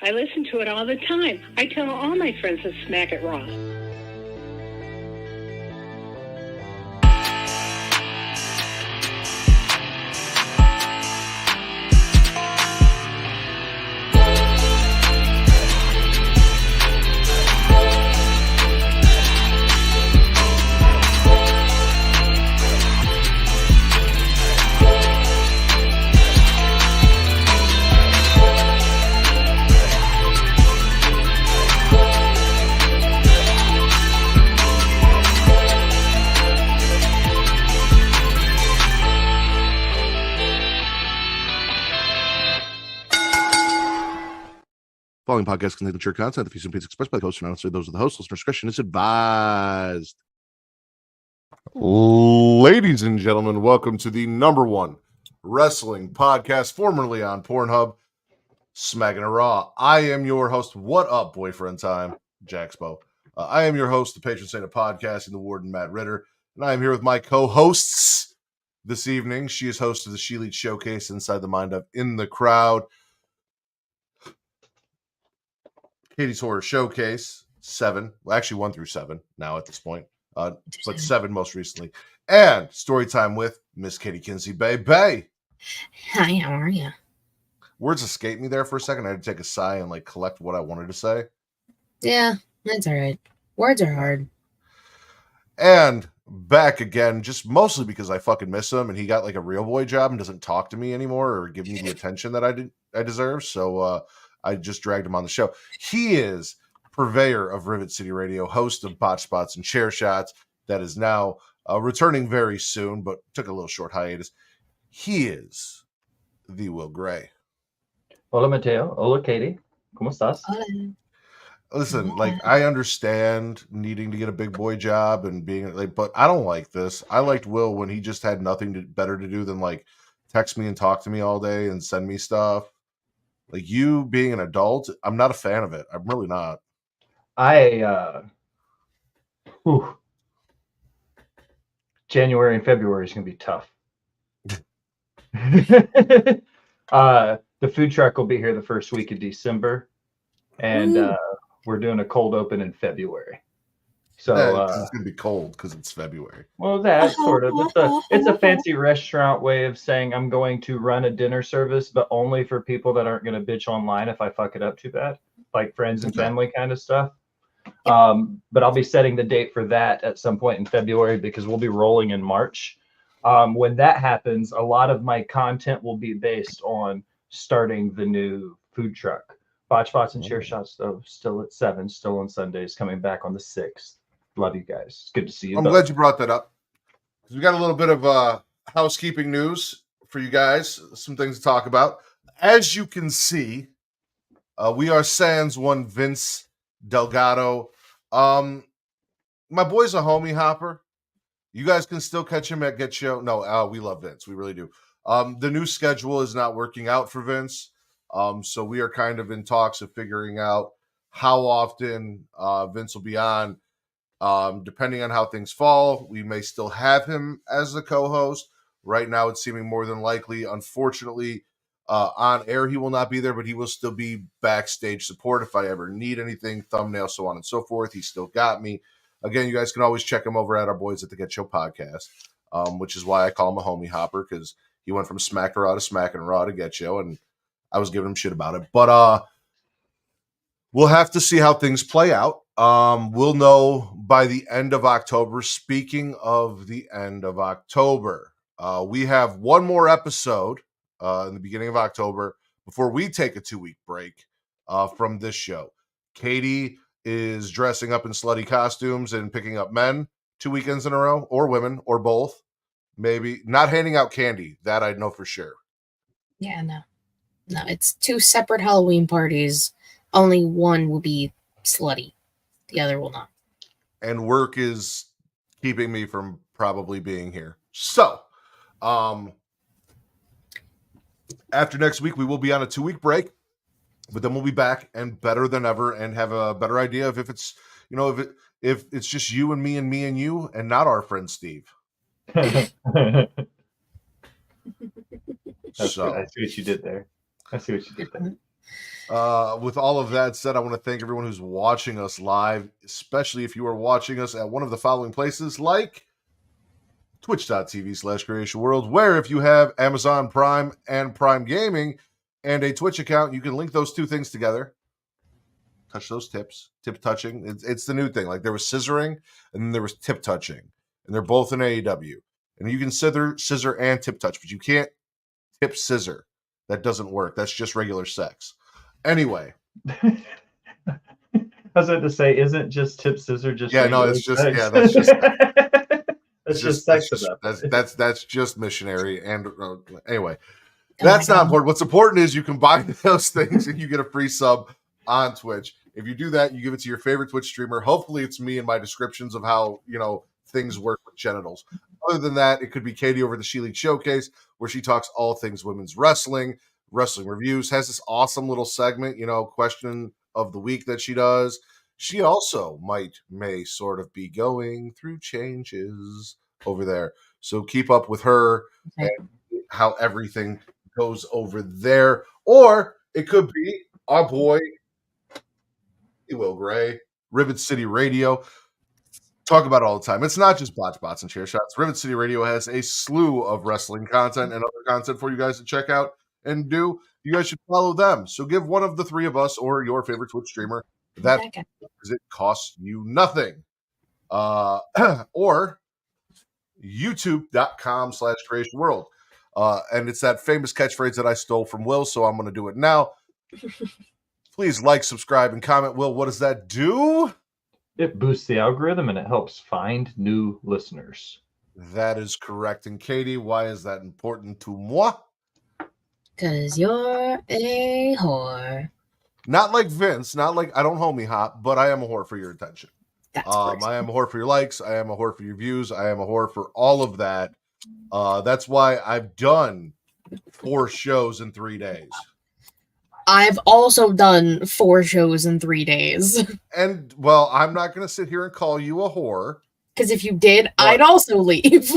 I listen to it all the time. I tell all my friends to Smack It Raw. Following podcast contains mature content. The views and opinions expressed by the host are not necessarily those of the host. Listener discretion is advised. Ladies and gentlemen, welcome to the #1 wrestling podcast, formerly on Pornhub, Smackin It Raw. I am your host. What up, boyfriend time? Jaxpo. I am your host, the patron saint of podcasting, the warden, Matt Ritter, and I am here with my co-hosts this evening. She is host of the She Leads Showcase, Inside the Mind of In the Crowd, Katie's Horror Showcase 7, well, actually 1 through 7 now at this point, but 7 most recently, and Storytime with Miss Katie Kinsey Bay. Hi, how are you? Words escaped me there for a second. I had to take a sigh and like collect what I wanted to say. Yeah, that's all right. Words are hard. And back again, just mostly because I fucking miss him, and he got like a real boy job and doesn't talk to me anymore or give me the attention that I deserve. So I just dragged him on the show. He is purveyor of Rivet City Radio, host of Botch Spots and Chair Shots, that is now returning very soon, but took a little short hiatus. He is the Will Gray. Hola, Mateo. Hola, Katie. ¿Cómo estás? Hola. Listen, like, I understand needing to get a big boy job and being like, but I don't like this. I liked Will when he just had nothing better to do than like text me and talk to me all day and send me stuff. Like, you being an adult, I'm not a fan of it. I'm really not. January and February is going to be tough. The food truck will be here the first week of December, and we're doing a cold open in February. So it's going to be cold because it's February. Well, that sort of. It's a fancy restaurant way of saying I'm going to run a dinner service, but only for people that aren't going to bitch online if I fuck it up too bad, like friends and family kind of stuff. But I'll be setting the date for that at some point in February because we'll be rolling in March. When that happens, a lot of my content will be based on starting the new food truck. Botch Spots and Chair Shots, though, still at 7, still on Sundays, coming back on the 6th. Love you guys. It's good to see you. I'm glad you brought that up. We got a little bit of housekeeping news for you guys. Some things to talk about. As you can see, we are sans one Vince Delgado. My boy's a homie hopper. You guys can still catch him at Get Show. No, we love Vince. We really do. The new schedule is not working out for Vince. So we are kind of in talks of figuring out how often Vince will be on. Depending on how things fall, we may still have him as the co-host. Right now, it's seeming more than likely. Unfortunately, on air, he will not be there, but he will still be backstage support if I ever need anything, thumbnail, so on and so forth. He still got me. Again, you guys can always check him over at our boys at the Get Show podcast, which is why I call him a homie hopper, because he went from Smack Raw to Smackin' Raw to Get Show, and I was giving him shit about it. But we'll have to see how things play out. We'll know by the end of October. Speaking of the end of October, we have one more episode in the beginning of October before we take a 2-week break from this show. Katie is dressing up in slutty costumes and picking up men 2 weekends in a row, or women, or both. Maybe not handing out candy. That I know for sure. Yeah, no, it's 2 separate Halloween parties. Only one will be slutty. The other will not. And work is keeping me from probably being here. So, after next week, we will be on a 2-week break, but then we'll be back and better than ever and have a better idea of if it's, if it's just you and me and you and not our friend Steve. I see what you did there. With all of that said, I want to thank everyone who's watching us live, especially if you are watching us at one of the following places like twitch.tv/Creation World, where if you have Amazon Prime and Prime Gaming and a Twitch account, you can link those two things together. Touch those tips. Tip touching. It's the new thing. Like there was scissoring and then there was tip touching. And they're both in AEW. And you can scissor and tip touch, but you can't tip scissor. That doesn't work. That's just regular sex. Anyway. I was about to say, isn't just tip scissor just it's just sex? that's just that's just sex that's just missionary. And anyway, that's not important. What's important is you combine those things and you get a free sub on Twitch. If you do that, you give it to your favorite Twitch streamer. Hopefully it's me and my descriptions of how, things work with genitals. Other than that, it could be Katie over the She League Showcase, where she talks all things women's wrestling reviews, has this awesome little segment, question of the week that she does. She also may sort of be going through changes over there. So keep up with her and how everything goes over there. Or it could be our boy, Will Gray, Rivet City Radio. Talk about it all the time. It's not just botch bots and chair shots. Rivet City Radio has a slew of wrestling content and other content for you guys to check out and do. You guys should follow them. So give one of the three of us or your favorite Twitch streamer that because it costs you nothing. Or youtube.com/Creation World. And it's that famous catchphrase that I stole from Will, so I'm going to do it now. Please like, subscribe, and comment. Will, what does that do? It boosts the algorithm and it helps find new listeners. That is correct. And Katie, why is that important to moi? Because you're a whore. Not like Vince, not like I don't homie hop, but I am a whore for your attention. I am a whore for your likes. I am a whore for your views. I am a whore for all of that. That's why I've done 4 shows in 3 days. I've also done 4 shows in 3 days. And, well, I'm not going to sit here and call you a whore. Because if you did, I'd also leave.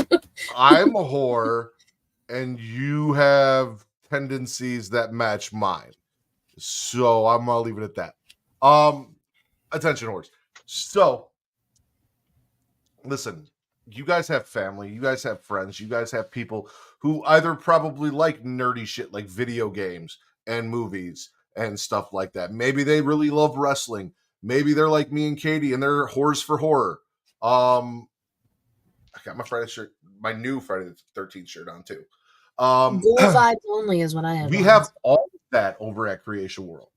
I'm a whore, and you have tendencies that match mine. So I'm going to leave it at that. Attention, whores. So, listen, you guys have family, you guys have friends, you guys have people who either probably like nerdy shit like video games and movies and stuff like that. Maybe they really love wrestling. Maybe they're like me and Katie and they're whores for horror. I got my Friday shirt, my new Friday the 13th shirt on too. Ghoul vibes only is what I have. We have all of that over at Creation World.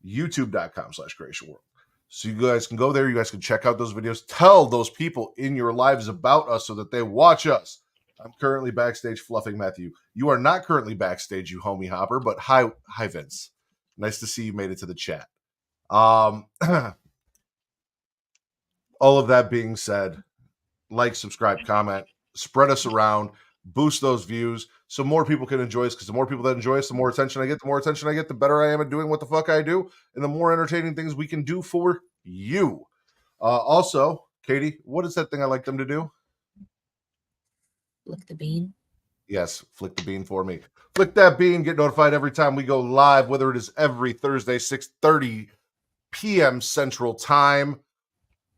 YouTube.com/Creation World. So you guys can go there. You guys can check out those videos. Tell those people in your lives about us so that they watch us. I'm currently backstage fluffing Matthew. You are not currently backstage, you homie hopper, but hi Vince. Nice to see you made it to the chat. All of that being said, like, subscribe, comment, spread us around, boost those views so more people can enjoy us, because the more people that enjoy us, the more attention I get. The more attention I get, the better I am at doing what the fuck I do, and the more entertaining things we can do for you. Also, Katie, what is that thing I like them to do? Flick the bean. Yes, flick the bean for me. Flick that bean, get notified every time we go live, whether it is every Thursday, 6:30 p.m. Central Time,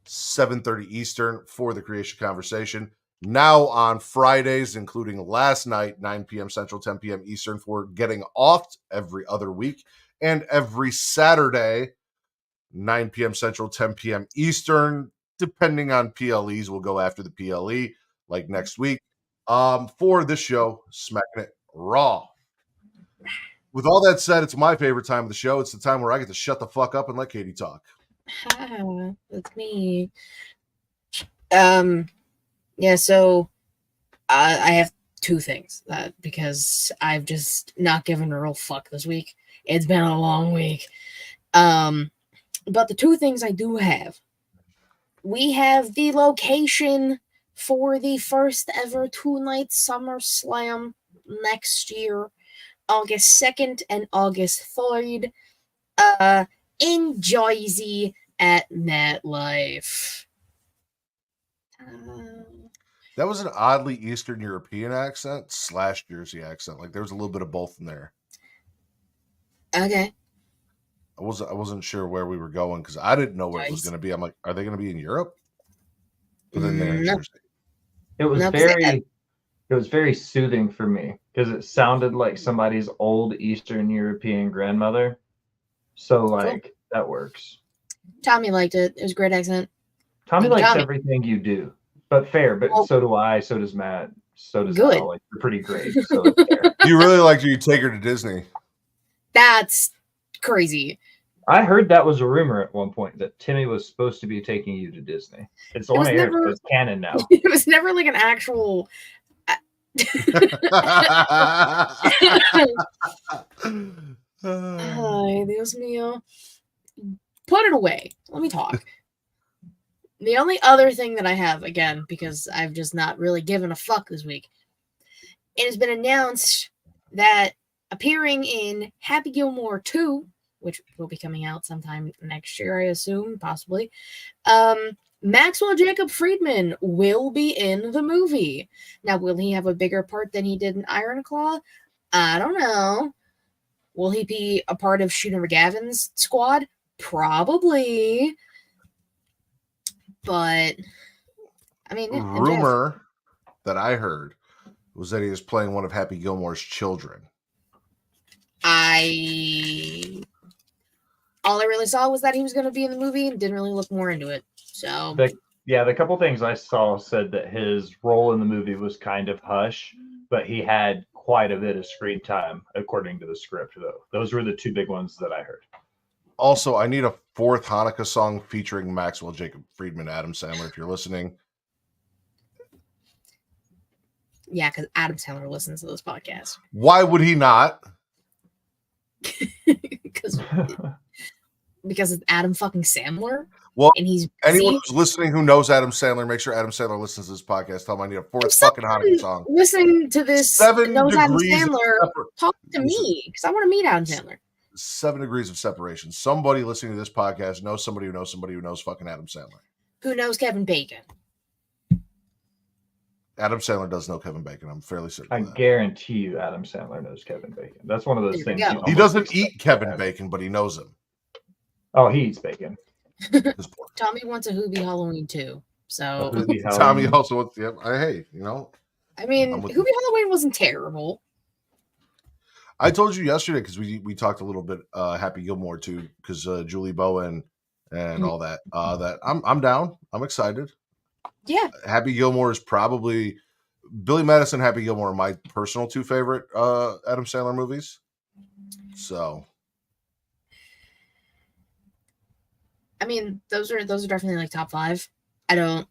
7:30 Eastern for the Creation Conversation. Now on Fridays, including last night, 9 p.m. Central, 10 p.m. Eastern for Getting Off every other week. And every Saturday, 9 p.m. Central, 10 p.m. Eastern, depending on PLEs. We'll go after the PLE, like next week. For this show, Smackin It Raw. With all that said, it's my favorite time of the show. It's the time where I get to shut the fuck up and let Katie talk. Hi, that's me. Yeah, so I have 2 things because I've just not given a real fuck this week. It's been a long week. But the 2 things I do have, we have the location for the first ever 2-night SummerSlam next year, August 2nd and August 3rd, in Jersey at MetLife. That was an oddly Eastern European accent / Jersey accent. Like there was a little bit of both in there. Okay. I wasn't sure where we were going because I didn't know where it was Nice. going to be. I'm like, are they going to be in Europe? But then they're in No. Jersey. It was Nope, very soothing for me because it sounded like somebody's old Eastern European grandmother. So like that works. Tommy liked it. It was a great accent. Tommy Like, likes Tommy. everything you do, but fair. But Well, so do I. So does Matt. So does good. Al. Like you're pretty great. So it's fair. You really like you take her to Disney. That's crazy. I heard that was a rumor at one point that Timmy was supposed to be taking you to Disney. It's on air. never- It's canon now. It was never like an actual. Ay, Dios mío. Put it away. Let me talk. The only other thing that I have, again, because I've just not really given a fuck this week, it has been announced that appearing in Happy Gilmore 2, which will be coming out sometime next year, I assume, possibly, Maxwell Jacob Friedman will be in the movie. Now, will he have a bigger part than he did in Iron Claw? I don't know. Will he be a part of Shooter McGavin's squad? Probably. But, I mean, rumor that I heard was that he was playing one of Happy Gilmore's children. all I really saw was that he was going to be in the movie and didn't really look more into it. So, the couple things I saw said that his role in the movie was kind of hush, but he had quite a bit of screen time according to the script, though. Those were the two big ones that I heard. Also, I need a fourth Hanukkah song featuring Maxwell Jacob Friedman, Adam Sandler, if you're listening. yeah, because Adam Sandler listens to this podcast. Why would he not? because it's Adam fucking Sandler. Well, and he's anyone who's listening who knows Adam Sandler, make sure Adam Sandler listens to this podcast. Tell him I need a fourth fucking Hanukkah song. Listening to this, 7 knows Adam degrees Sandler. Talk to me because I want to meet Adam Sandler. 7 degrees of separation. Somebody listening to this podcast knows somebody who knows somebody who knows fucking Adam Sandler. Who knows Kevin Bacon? Adam Sandler does know Kevin Bacon. I'm fairly certain. I guarantee you Adam Sandler knows Kevin Bacon. That's one of those things. He doesn't eat Kevin Bacon, but he knows him. Oh, he eats bacon. Tommy wants a Hoobie Halloween too. So Tommy also wants. Yeah, hey, you know. I mean, Hoobie Halloween wasn't terrible. I told you yesterday because we talked a little bit Happy Gilmore too because Julie Bowen and all that. That I'm down. I'm excited. Yeah. Happy Gilmore is probably Billy Madison. Happy Gilmore are my personal two favorite Adam Sandler movies. So. I mean, those are definitely like top 5. I don't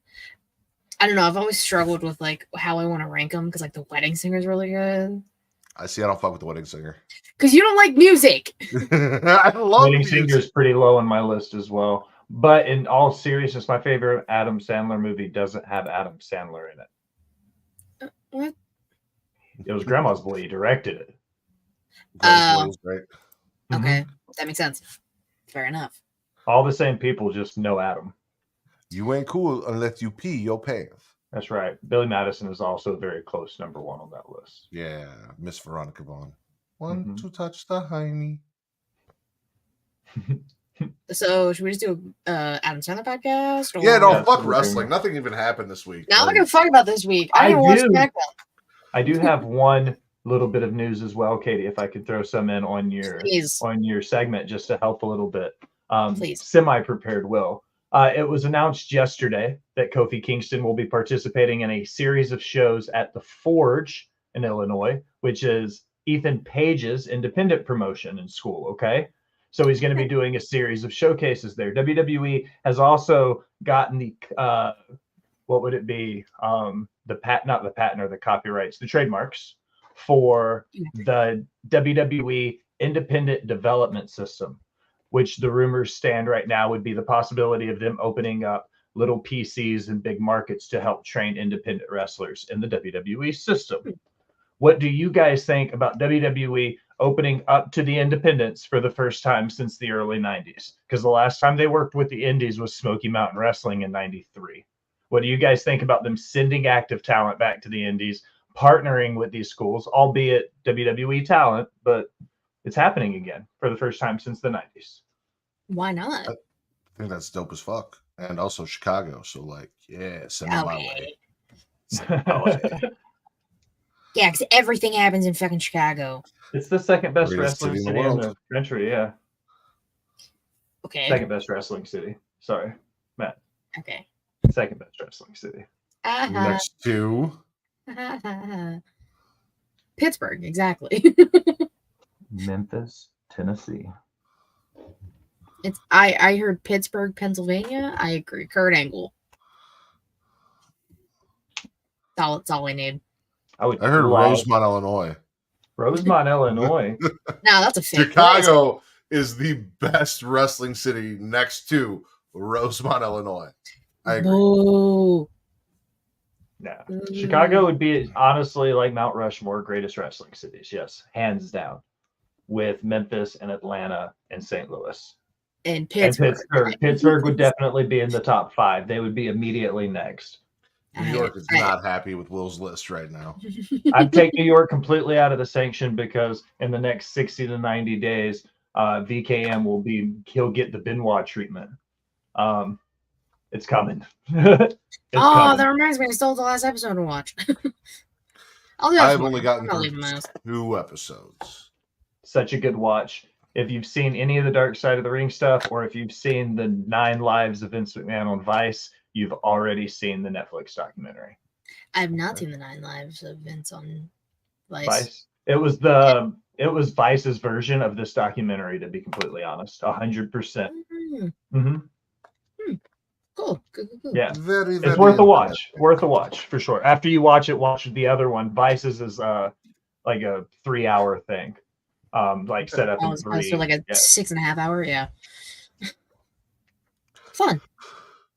know. I've always struggled with like how I want to rank them because like The Wedding Singer is really good. I see. I don't fuck with The Wedding Singer because you don't like music. I love Wedding Singer is pretty low on my list as well. But in all seriousness, my favorite Adam Sandler movie doesn't have Adam Sandler in it. What? It was Grandma's Boy. He directed it. Grandma's Boy is great. Okay, that makes sense. Fair enough. All the same people, just no Adam. You ain't cool unless you pee your pants. That's right. Billy Madison is also very close #1 on that list. Yeah, Miss Veronica Vaughn. Want to touch the hiney. So should we just do Adam Sandler podcast? Or... Yeah, no, fuck wrestling. Nothing even happened this week. Now I'm gonna fuck about this week. I didn't watch Smackdown. I do have one little bit of news as well, Katie. If I could throw some in on your segment just to help a little bit. Please. Semi-prepared will. It was announced yesterday that Kofi Kingston will be participating in a series of shows at the Forge in Illinois, which is Ethan Page's independent promotion in school. Okay. So he's going to be doing a series of showcases there. WWE has also gotten the, what would it be? Not the patent or the copyrights, the trademarks for the WWE Independent Development System, which the rumors stand right now would be the possibility of them opening up little PCs in big markets to help train independent wrestlers in the WWE system. What do you guys think about WWE opening up to the independents for the first time since the early 90s? Because the last time they worked with the indies was Smoky Mountain Wrestling in 93. What do you guys think about them sending active talent back to the indies, partnering with these schools, albeit WWE talent, but it's happening again for the first time since the 90s? Why not? I think that's dope as fuck. And also Chicago. So, like, yeah, send them my way. Send 'em my way. Yeah, because everything happens in fucking Chicago. It's the second best Greatest wrestling city city in the country, yeah. Okay. Second best wrestling city. Sorry, Matt. Okay. Second best wrestling city. Next to Pittsburgh, exactly. Memphis, Tennessee. I heard Pittsburgh, Pennsylvania. I agree. Kurt Angle. That's all I need. I heard Rosemont, Illinois. Rosemont, Illinois. No, that's a fake Chicago is the best wrestling city next to Rosemont, Illinois. I agree. Boo. No. Chicago would be honestly like Mount Rushmore greatest wrestling cities. Yes, hands down. With Memphis and Atlanta and St. Louis. And Pittsburgh. Pittsburgh would definitely be in the top 5. They would be immediately next. New York is not happy with Will's list right now. I'd take New York completely out of the sanction because in the next 60 to 90 days, VKM he'll get the Benoit treatment. It's coming. It's coming. That reminds me, I stole the last episode to watch. I've only gotten 2 episodes. Such a good watch. If you've seen any of the Dark Side of the Ring stuff, or if you've seen the 9 Lives of Vince McMahon on Vice, you've already seen the Netflix documentary. I have not seen the 9 Lives of Vince on Vice. It was Vice's version of this documentary, to be completely honest. 100%. Mm-hmm. Cool. Yeah. Very, it's worth a watch. Worth a watch for sure. After you watch it, watch the other one. Vice's is like a 3-hour thing. Like set up in 3. So like a 6.5 hour, yeah. Fun.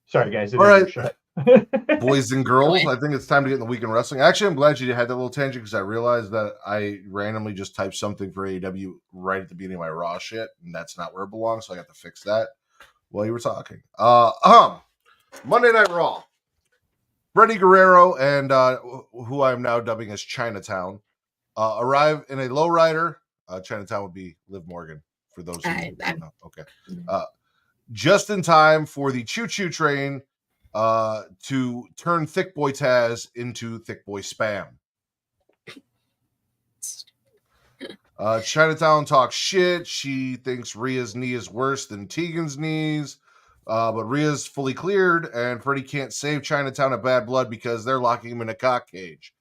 Sorry guys. All right. Boys and girls, I think it's time to get in the weekend wrestling. Actually, I'm glad you had that little tangent because I realized that I randomly just typed something for AEW right at the beginning of my Raw shit, and that's not where it belongs, so I got to fix that while you were talking. Monday Night Raw. Freddie Guerrero and who I'm now dubbing as Chinatown arrive in a lowrider. Chinatown would be Liv Morgan for those who don't know. Okay. Just in time for the choo-choo train to turn Thick Boy Taz into Thick Boy Spam. Chinatown talks shit. She thinks Rhea's knee is worse than Tegan's knees. But Rhea's fully cleared, and Freddie can't save Chinatown at Bad Blood because they're locking him in a cock cage.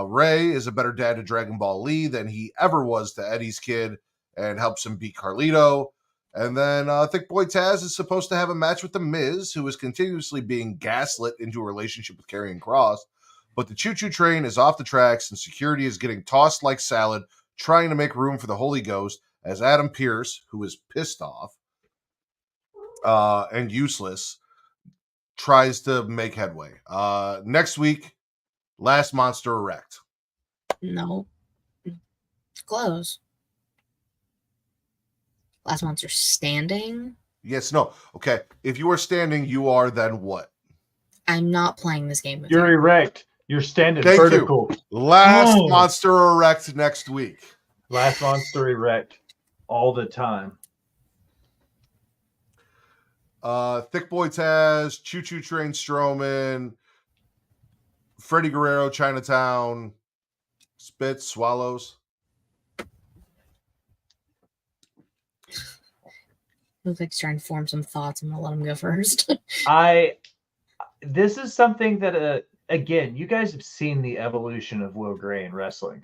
Ray is a better dad to Dragon Ball Lee than he ever was to Eddie's kid and helps him beat Carlito. And then Thick Boy Taz is supposed to have a match with The Miz, who is continuously being gaslit into a relationship with Karrion Kross. But the choo-choo train is off the tracks, and security is getting tossed like salad, trying to make room for the Holy Ghost, as Adam Pearce, who is pissed off and useless, tries to make headway. Next week, Last Monster Erect. No. It's close. Last Monster Standing? Yes, no. Okay. If you are standing, you are then what? I'm not playing this game with You're erect. You're standing Thank vertical. You. Last Monster Erect next week. Last Monster Erect. All the time. Thick Boy Taz, Choo Choo Train Strowman, Freddie Guerrero, Chinatown, Spits, Swallows. Looks like he's trying to form some thoughts. I'm gonna let him go first. This is something that again, you guys have seen the evolution of Will Gray in wrestling.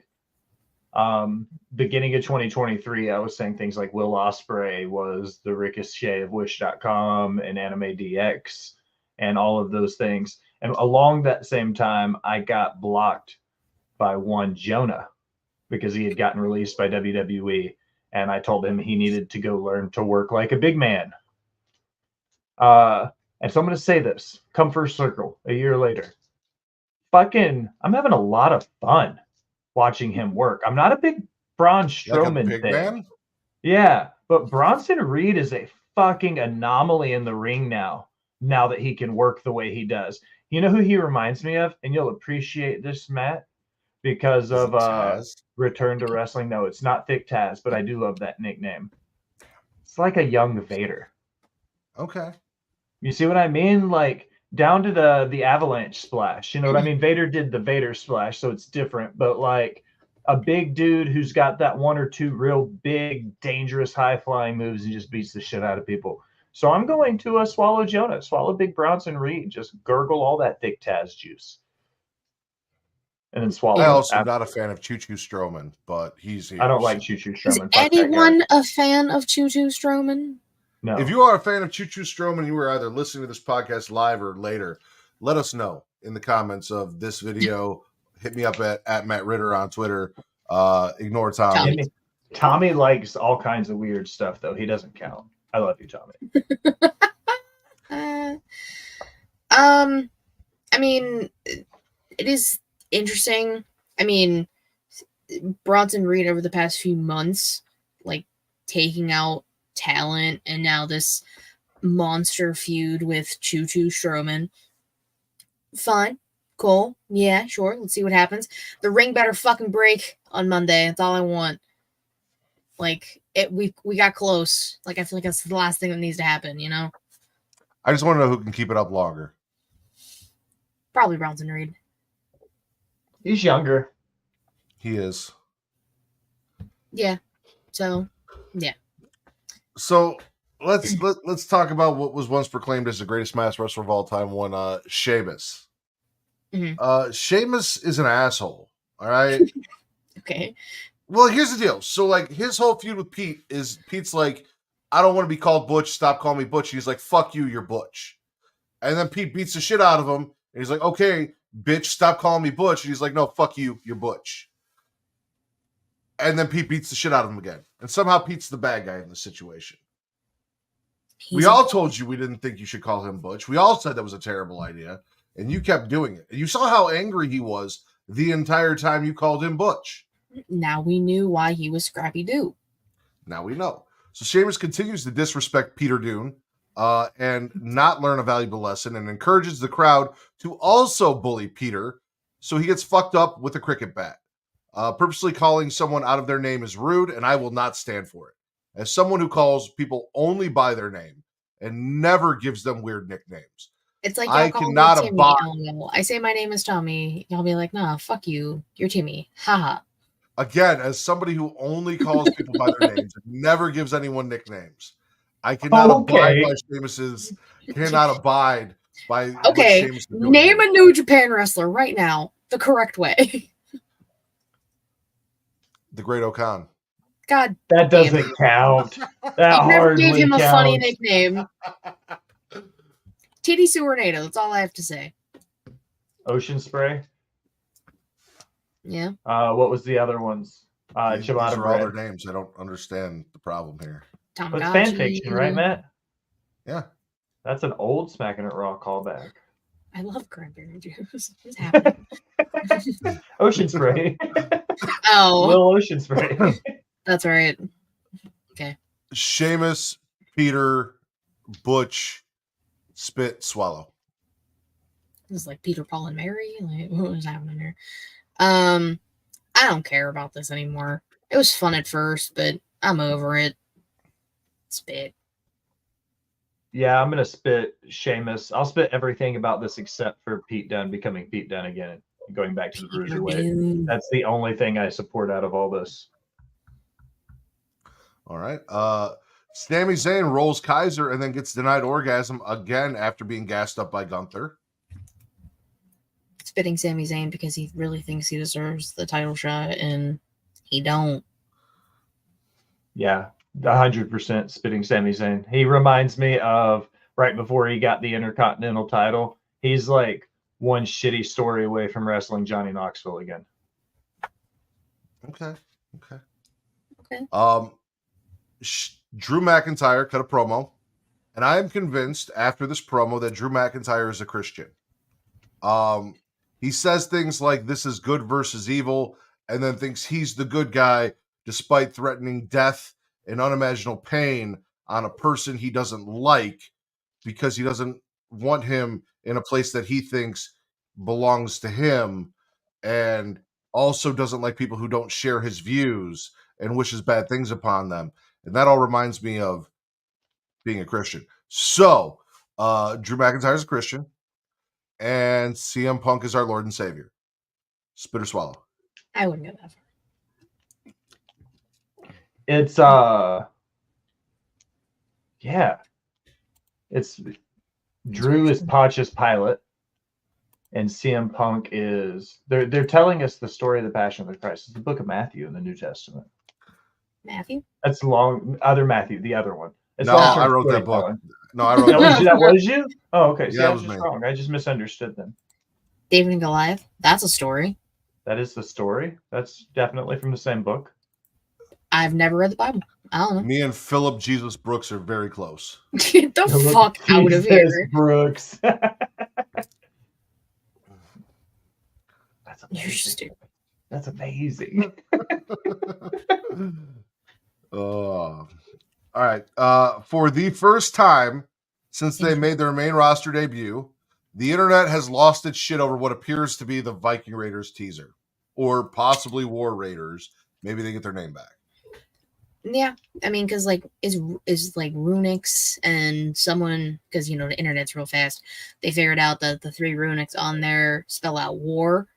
Beginning of 2023, I was saying things like Will Ospreay was the Ricochet of Wish.com and Anime DX and all of those things. And along that same time, I got blocked by one Jonah because he had gotten released by WWE. And I told him he needed to go learn to work like a big man. And so I'm going to say this, come first circle a year later. I'm having a lot of fun watching him work. I'm not a big Braun Strowman like a big thing. Man? Yeah, but Bronson Reed is a fucking anomaly in the ring now that he can work the way he does. You know who he reminds me of? And you'll appreciate this, Matt, because of Return to Wrestling. No, it's not Thick Taz, but I do love that nickname. It's like a young Vader. Okay. You see what I mean? Like down to the avalanche splash. You know what I mean? Vader did the Vader splash, so it's different. But like a big dude who's got that one or two real big, dangerous, high-flying moves and just beats the shit out of people. So I'm going to swallow Jonah, swallow Big Bronson Reed, just gurgle all that thick Taz juice. And then swallow I it. also am not a fan of Choo Choo Strowman, but he's here. I don't like Choo Choo Is Strowman. Fuck that guy. anyone a fan of Choo Choo Strowman? No. If you are a fan of Choo Choo Strowman, you are either listening to this podcast live or later, let us know in the comments of this video. Hit me up at Matt Ritter on Twitter. Ignore Tommy. Tommy likes all kinds of weird stuff, though. He doesn't count. I love you, Tommy. I mean, it is interesting. I mean, Bronson Reed over the past few months, like taking out talent, and now this monster feud with Choo Choo Strowman. Fine, cool, yeah, sure. Let's see what happens. The ring better fucking break on Monday. That's all I want. Like we got close. Like I feel like that's the last thing that needs to happen. You know. I just want to know who can keep it up longer. Probably Bronson Reed. He's younger. He is. Yeah. So, yeah. So let's talk about what was once proclaimed as the greatest mass wrestler of all time, one Sheamus. Mhm. Sheamus is an asshole. All right. Okay. Well, here's the deal. So, like, his whole feud with Pete's like, I don't want to be called Butch. Stop calling me Butch. He's like, fuck you, you're Butch. And then Pete beats the shit out of him. And he's like, okay, bitch, stop calling me Butch. And he's like, no, fuck you, you're Butch. And then Pete beats the shit out of him again. And somehow Pete's the bad guy in the situation. We all told you we didn't think you should call him Butch. We all said that was a terrible idea. And you kept doing it. And you saw how angry he was the entire time you called him Butch. Now we knew why he was Scrappy Doo. Now we know. So Sheamus continues to disrespect Peter Dune and not learn a valuable lesson, and encourages the crowd to also bully Peter, so he gets fucked up with a cricket bat. Purposely calling someone out of their name is rude, and I will not stand for it. As someone who calls people only by their name and never gives them weird nicknames. It's like I y'all call me cannot Timmy. abide. LOL. I say my name is Tommy. Y'all be like, nah, fuck you. You're Timmy. Haha. Again, as somebody who only calls people by their names and never gives anyone nicknames, I cannot abide by Sheamus's. Cannot abide by. Okay, what Sheamus is doing name here. a New Japan wrestler right now the correct way. The Great Okan. God, That doesn't count. That I never gave hardly him a funny counts. nickname. TD Serenado. That's all I have to say. Ocean Spray. Yeah. What was the other ones? These are Ciabatta all their Bread. names. I don't understand the problem here. Tom But it's fan fiction, right, Matt? Yeah. That's an old Smackin' It Raw callback. I love cranberry juice. What's happening? Ocean Spray. Oh, Little Ocean Spray. that's right. Sheamus, Peter, Butch, spit, swallow. This is like Peter, Paul, and Mary. Like, what was happening here? I don't care about this anymore. It was fun at first, but I'm over it. Spit. Yeah, I'm gonna spit Sheamus. I'll spit everything about this except for Pete Dunne becoming Pete Dunne again and going back to the Bruiserweight. That's the only thing I support out of all this. All right. Sami Zayn rolls Kaiser and then gets denied orgasm again after being gassed up by Gunther. Spitting Sami Zayn because he really thinks he deserves the title shot, and he don't. Yeah, 100% spitting Sami Zayn. He reminds me of right before he got the Intercontinental title. He's like one shitty story away from wrestling Johnny Knoxville again. Okay. Drew McIntyre cut a promo, and I am convinced after this promo that Drew McIntyre is a Christian. He says things like this is good versus evil, and then thinks he's the good guy despite threatening death and unimaginable pain on a person he doesn't like because he doesn't want him in a place that he thinks belongs to him, and also doesn't like people who don't share his views and wishes bad things upon them. And that all reminds me of being a Christian. So, Drew McIntyre is a Christian, and CM Punk is our Lord and Savior. Spit or swallow? I wouldn't go that far. It's yeah. It's Drew is Pontius Pilate, and CM Punk is they're telling us the story of the Passion of the Christ. It's the book of Matthew in the New Testament. Matthew? That's long. Other Matthew, the other one. It's No, long-term I wrote that book. storytelling. No, I wrote That was you? Oh, okay. See, Yeah, I that was was just me. wrong. I just misunderstood them. David and Goliath? That's a story. That is the story. That's definitely from the same book. I've never read the Bible. I don't know. Me and Philip Jesus Brooks are very close. Get the fuck out of Jesus here. Brooks. That's You're amazing. stupid. That's amazing. All right. For the first time since they made their main roster debut, the internet has lost its shit over what appears to be the Viking Raiders teaser, or possibly War Raiders. Maybe they get their name back. Yeah, I mean, because like is like Runix and someone, because you know the internet's real fast. They figured out that the 3 Runix on there spell out war,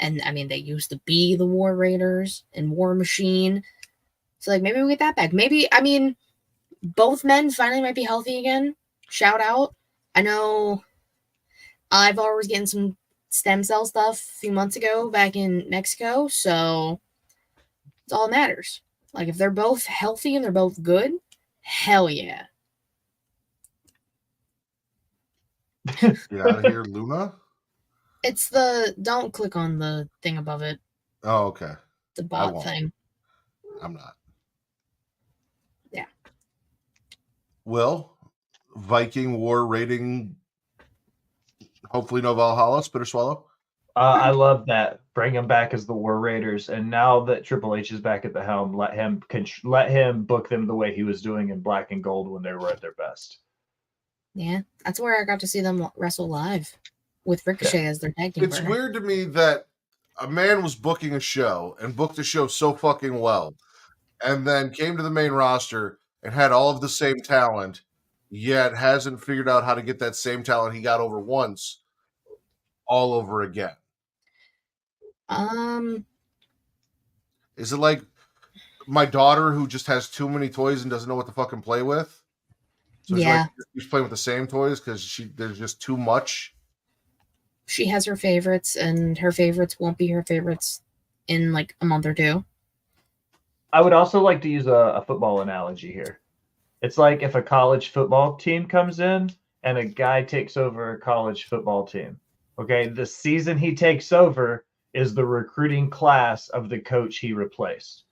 and I mean they used to be the War Raiders and War Machine. So like maybe we get that back. Maybe, I mean, both men finally might be healthy again. Shout out! I know Ivar was getting some stem cell stuff a few months ago back in Mexico, so it's all that matters. Like, if they're both healthy and they're both good, hell yeah. Get out of here, Luna. It's the, don't click on the thing above it. Oh, okay. The I bot won't. thing. I'm not. Yeah. Will, Viking War rating, hopefully no Valhalla, spit or swallow? I love that. Bring him back as the War Raiders, and now that Triple H is back at the helm, let him book them the way he was doing in Black and Gold when they were at their best. Yeah, that's where I got to see them wrestle live with Ricochet as their tag team It's partner. weird to me that a man was booking a show and booked the show so fucking well, and then came to the main roster and had all of the same talent, yet hasn't figured out how to get that same talent he got over once all over again. Is it like my daughter who just has too many toys and doesn't know what to fucking play with? So Yeah. she's playing with the same toys because there's just too much. She has her favorites, and her favorites won't be her favorites in like a month or two. I would also like to use a football analogy here. It's like if a college football team comes in and a guy takes over a college football team. Okay, the season he takes over is the recruiting class of the coach he replaced.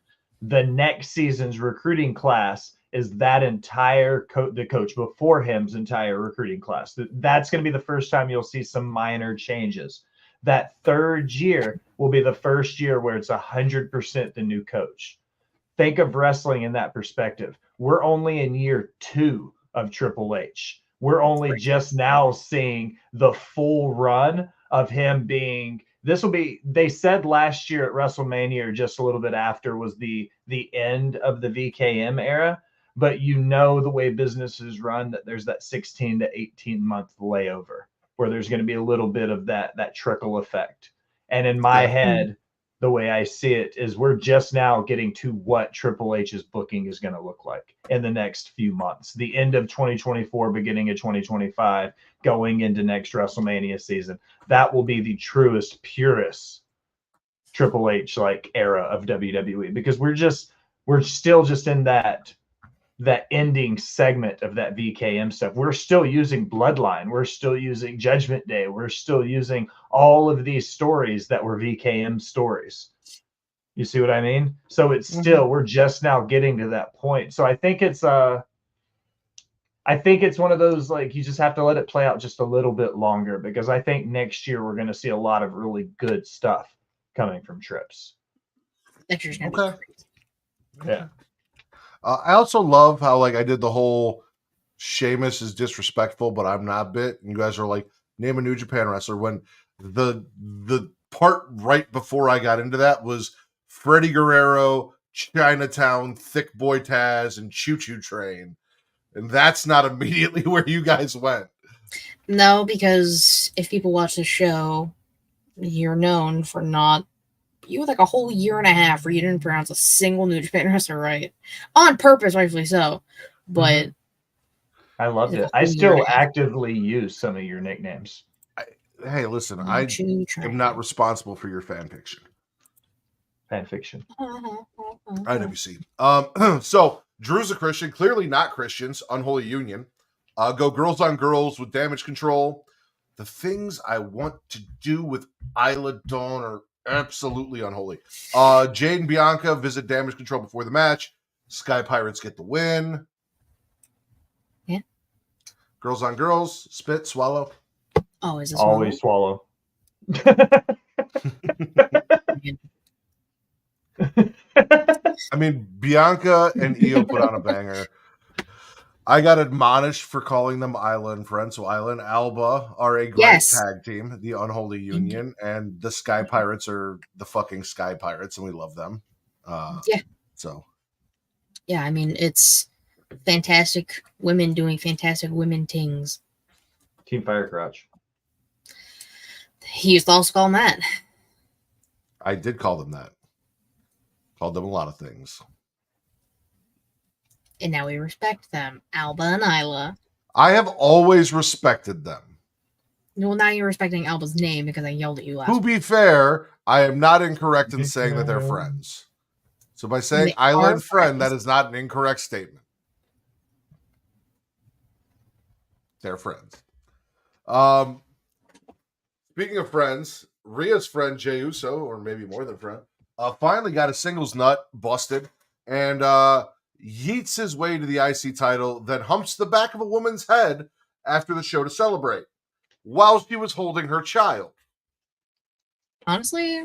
The next season's recruiting class is that entire the coach before him's entire recruiting class. That's going to be the first time you'll see some minor changes. That third year will be the first year where it's 100% the new coach. Think of wrestling in that perspective. We're only in year 2 of Triple H. We're only just now seeing the full run of him being. This will be, they said last year at WrestleMania, or just a little bit after, was the end of the VKM era. But you know the way businesses run, that there's that 16 to 18 month layover where there's going to be a little bit of that trickle effect. And in my head, the way I see it is we're just now getting to what Triple H's booking is going to look like in the next few months. The end of 2024, beginning of 2025, going into next WrestleMania season. That will be the truest, purest Triple H like era of WWE, because we're still just in that ending segment of that VKM stuff. We're still using Bloodline. We're still using Judgment Day. We're still using all of these stories that were VKM stories. You see what I mean? So it's still, we're just now getting to that point. So I think it's one of those, like, you just have to let it play out just a little bit longer, because I think next year we're going to see a lot of really good stuff coming from Trips. Next year's going to be crazy. Yeah. I also love how, like, I did the whole Sheamus is disrespectful, but I'm not bit. And you guys are like, name a New Japan wrestler. When the part right before I got into that was Freddie Guerrero, Chinatown, Thick Boy Taz, and Choo Choo Train. And that's not immediately where you guys went. No, because if people watch the show, you're known for not. You had like a whole year and a half where you didn't pronounce a single New Japan wrestler right. On purpose, rightfully so. But I loved it. I still actively use some of your nicknames. Hey, listen, I am not responsible for your fan fiction. Fan fiction. IWC. So Drew's a Christian, clearly not Christians. Unholy Union. Go girls on girls with Damage Control. The things I want to do with Isla Dawn are absolutely unholy. Jade and Bianca visit Damage Control before the match. Sky Pirates get the win. Yeah. Girls on girls, spit, swallow. Always swallow. I mean, Bianca and Io put on a banger. I got admonished for calling them Isla and Friends. So Isla and Alba are a great tag team, the Unholy Union, and the Sky Pirates are the fucking Sky Pirates, and we love them. So. Yeah, I mean, it's fantastic women doing fantastic women things. Team Fire Crotch. He used to also call them that. I did call them that. Called them a lot of things. And now we respect them. Alba and Isla. I have always respected them. Well, now you're respecting Alba's name because I yelled at you last. To be fair, I am not incorrect in saying that they're friends. So by saying Isla and friend, that is not an incorrect statement. They're friends. Speaking of friends, Rhea's friend Jey Uso, or maybe more than friend, finally got a singles nut busted and yeets his way to the IC title, then humps the back of a woman's head after the show to celebrate, while she was holding her child. Honestly,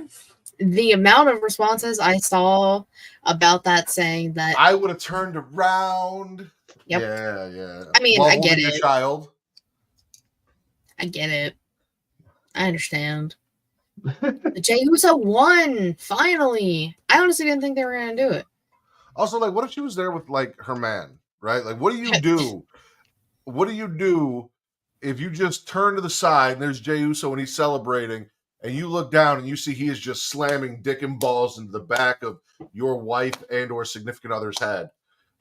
the amount of responses I saw about that saying that I would have turned around. Yep. Yeah. I mean, I get it. Child. I get it. I understand. Jey Uso won finally. I honestly didn't think they were gonna do it. Also, like, what if she was there with like her man, right? Like, what do you do? What do you do if you just turn to the side and there's Jey Uso and he's celebrating, and you look down and you see he is just slamming dick and balls into the back of your wife and or significant other's head,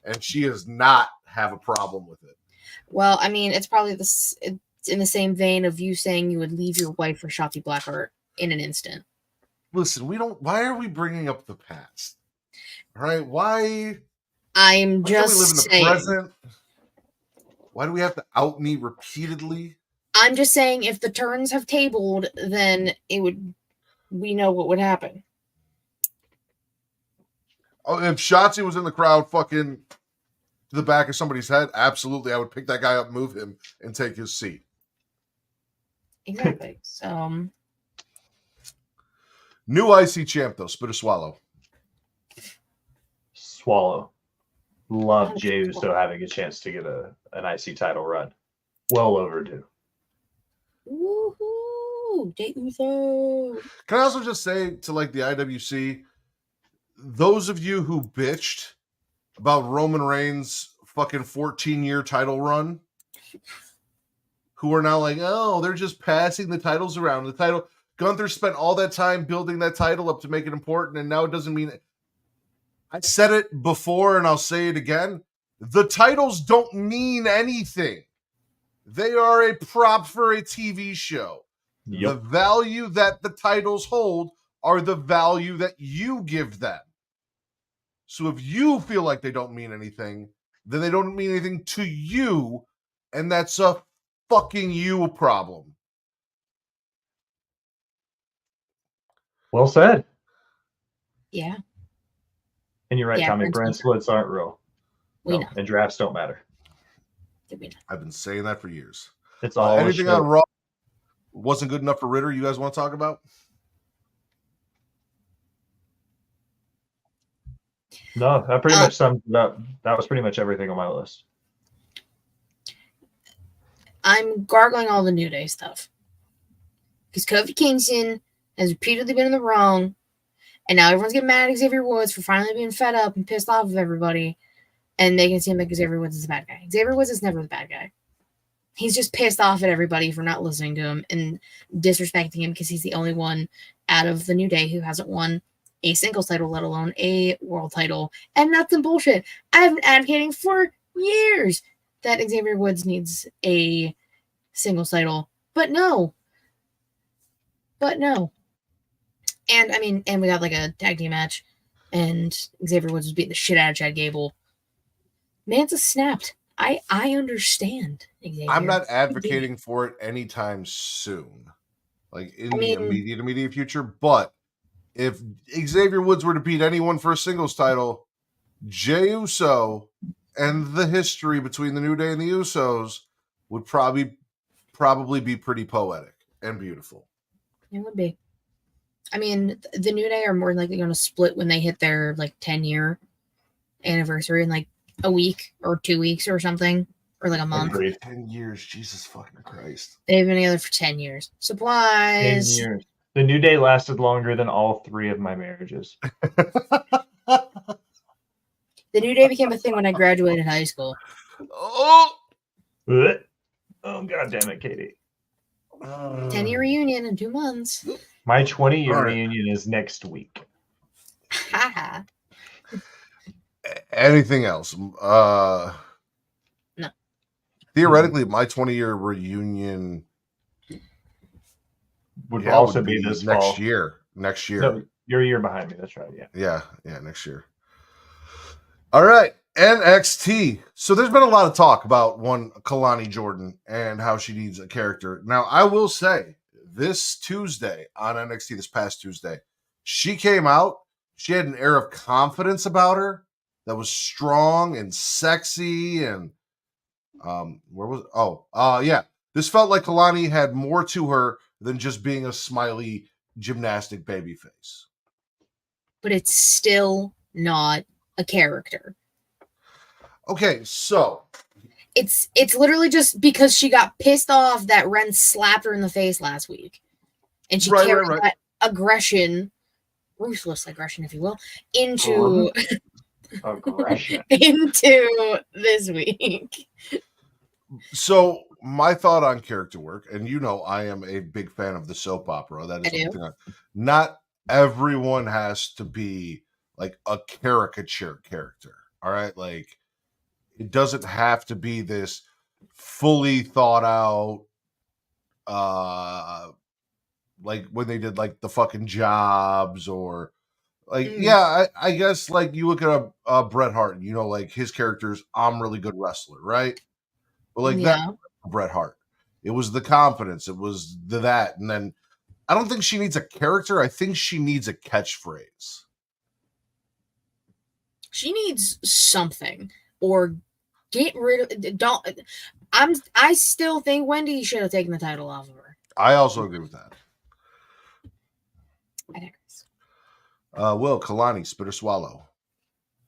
and she does not have a problem with it? Well, I mean, it's probably this. It's in the same vein of you saying you would leave your wife for Shotzi Blackheart in an instant. Listen, why are we bringing up the past? All right, why? I'm why just we live in the saying. present? Why do we have to out me repeatedly? I'm just saying, if the turns have tabled, then we know what would happen. Oh, if Shotzi was in the crowd fucking to the back of somebody's head, absolutely, I would pick that guy up, move him, and take his seat. Exactly. So, new IC champ, though. Spit or swallow? Swallow. Love Jey Uso having a chance to get an IC title run. Well overdue. Woohoo! Jey Uso. Can I also just say to like the IWC, those of you who bitched about Roman Reigns' fucking 14-year title run, who are now like, oh, they're just passing the titles around. The title, Gunther spent all that time building that title up to make it important, and now it doesn't mean it. I said it before, and I'll say it again. The titles don't mean anything. They are a prop for a TV show. Yep. The value that the titles hold are the value that you give them. So if you feel like they don't mean anything, then they don't mean anything to you, and that's a fucking you problem. Well said. Yeah. And you're right, Tommy. Brand splits aren't real. We know. And drafts don't matter. I've been saying that for years. It's all anything on Raw wasn't good enough for Ritter. You guys want to talk about? No, that pretty much sums it up. That was pretty much everything on my list. I'm gargling all the New Day stuff. Because Kofi Kingston has repeatedly been in the wrong. And now everyone's getting mad at Xavier Woods for finally being fed up and pissed off of everybody. and they can seem like Xavier Woods is the bad guy. Xavier Woods is never the bad guy. He's just pissed off at everybody for not listening to him and disrespecting him because he's the only one out of the New Day who hasn't won a singles title, let alone a world title. And that's some bullshit. I've been advocating for years that Xavier Woods needs a singles title, but no. And I mean, and we got like a tag team match, and Xavier Woods was beating the shit out of Chad Gable. Man's snapped. I understand. Xavier. I'm not advocating for it anytime soon, like in the immediate future. But if Xavier Woods were to beat anyone for a singles title, Jey Uso and the history between the New Day and the Usos would probably be pretty poetic and beautiful. It would be. I mean, the New Day are more than likely going to split when they hit their like 10-year anniversary in like a week or 2 weeks or something, or like a month. 10 years, Jesus fucking Christ! They've been together for 10 years. Supplies. 10 years. The New Day lasted longer than all 3 of my marriages. The New Day became a thing when I graduated high school. Oh, Oh, God damn it, Katie. 10-year reunion in 2 months. My 20-year All right. reunion is next week. Haha. anything else? No. Theoretically, my 20-year reunion Would also would be this next fall. year. Next year. No, you're a year behind me. That's right. Yeah. Yeah, next year. All right, NXT. So there's been a lot of talk about one Kalani Jordan and how she needs a character. Now, I will say this Tuesday on NXT, this past Tuesday, she came out. She had an air of confidence about her that was strong and sexy. And this felt like Kalani had more to her than just being a smiley gymnastic baby face. But it's still not a character. Okay, so It's literally just because she got pissed off that Ren slapped her in the face last week. And she carried that aggression, ruthless aggression, if you will, into Aggression. into this week. So my thought on character work, and you know I am a big fan of the soap opera. That is something not everyone has to be like a caricature character. All right, like it doesn't have to be this fully thought out like when they did like the fucking Jobs or like I guess like you look at a Bret Hart, you know, like his character's I'm really good wrestler, right? But like that Bret Hart. It was the confidence, it was that, and then I don't think she needs a character. I think she needs a catchphrase. She needs something, or get rid of. I still think Wendy should have taken the title off of her. I also agree with that. I digress. Will Kalani, spit or swallow?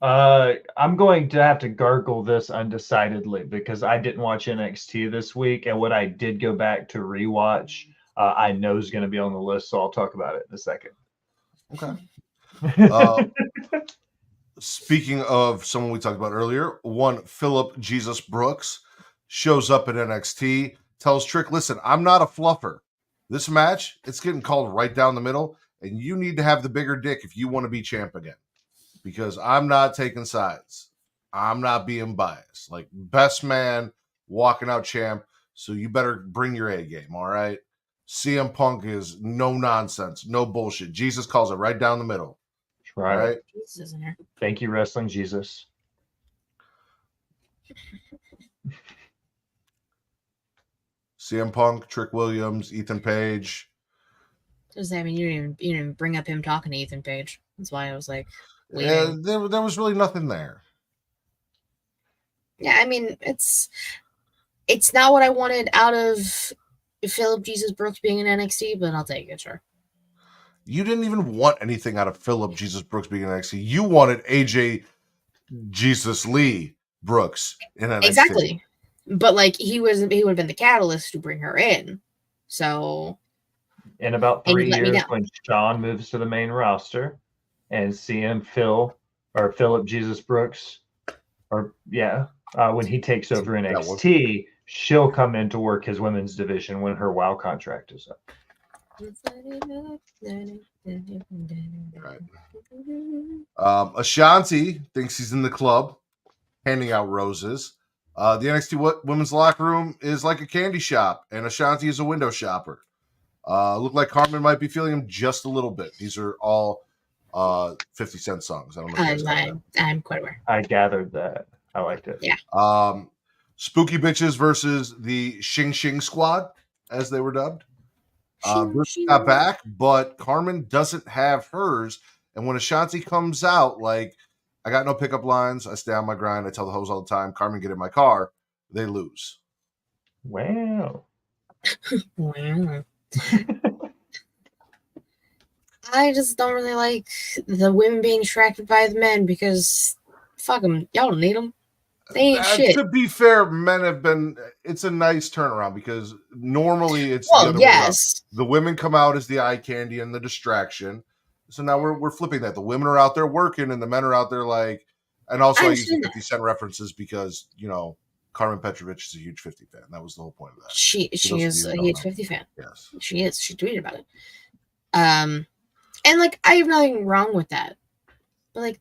I'm going to have to gargle this undecidedly because I didn't watch NXT this week, and what I did go back to rewatch, I know is going to be on the list, so I'll talk about it in a second. Okay. Speaking of someone we talked about earlier, one Philip Jesus Brooks shows up at NXT, tells Trick, listen, I'm not a fluffer. This match, it's getting called right down the middle, and you need to have the bigger dick if you want to be champ again. Because I'm not taking sides. I'm not being biased. Like, best man, walking out champ, so you better bring your A game, all right? CM Punk is no nonsense, no bullshit. Jesus calls it right down the middle. Right. All right? Jesus isn't here. Thank you, Wrestling Jesus. CM Punk, Trick Williams, Ethan Page. I mean, you didn't even bring up him talking to Ethan Page. That's why I was like, Yeah, there was really nothing there. yeah, I mean, it's not what I wanted out of Philip Jesus Brooks being in NXT, but I'll take it, sure. You didn't even want anything out of Philip Jesus Brooks being in NXT. You wanted AJ Jesus Lee Brooks in NXT. Exactly. But like he would have been the catalyst to bring her in. So in about 3 years, when Sean moves to the main roster and CM Philip Jesus Brooks When he takes over one. NXT, she'll come in to work his women's division when her WoW contract is up. Right. Ashanti thinks he's in the club, handing out roses. The NXT women's locker room is like a candy shop, and Ashanti is a window shopper. Look like Carmen might be feeling him just a little bit. These are all 50 Cent songs. I don't know if you guys know that. I'm quite aware. I gathered that. I liked it. Yeah. Spooky Bitches versus the Xing Xing Squad, as they were dubbed. Bruce got back, but Carmen doesn't have hers. And when Ashanti comes out, like, I got no pickup lines. I stay on my grind. I tell the hoes all the time, Carmen, get in my car. They lose. Wow. Wow. I just don't really like the women being distracted by the men because fuck them. Y'all don't need them. They ain't shit. To be fair, men have been. It's a nice turnaround because normally it's well, the other way around. The women come out as the eye candy and the distraction. So now we're flipping that. The women are out there working and the men are out there like. And also I use the 50 Cent references because Carmen Petrovich is a huge 50 fan. That was the whole point of that. She is a huge 50 fan. Yes, she is. She tweeted about it. And like I have nothing wrong with that, but like.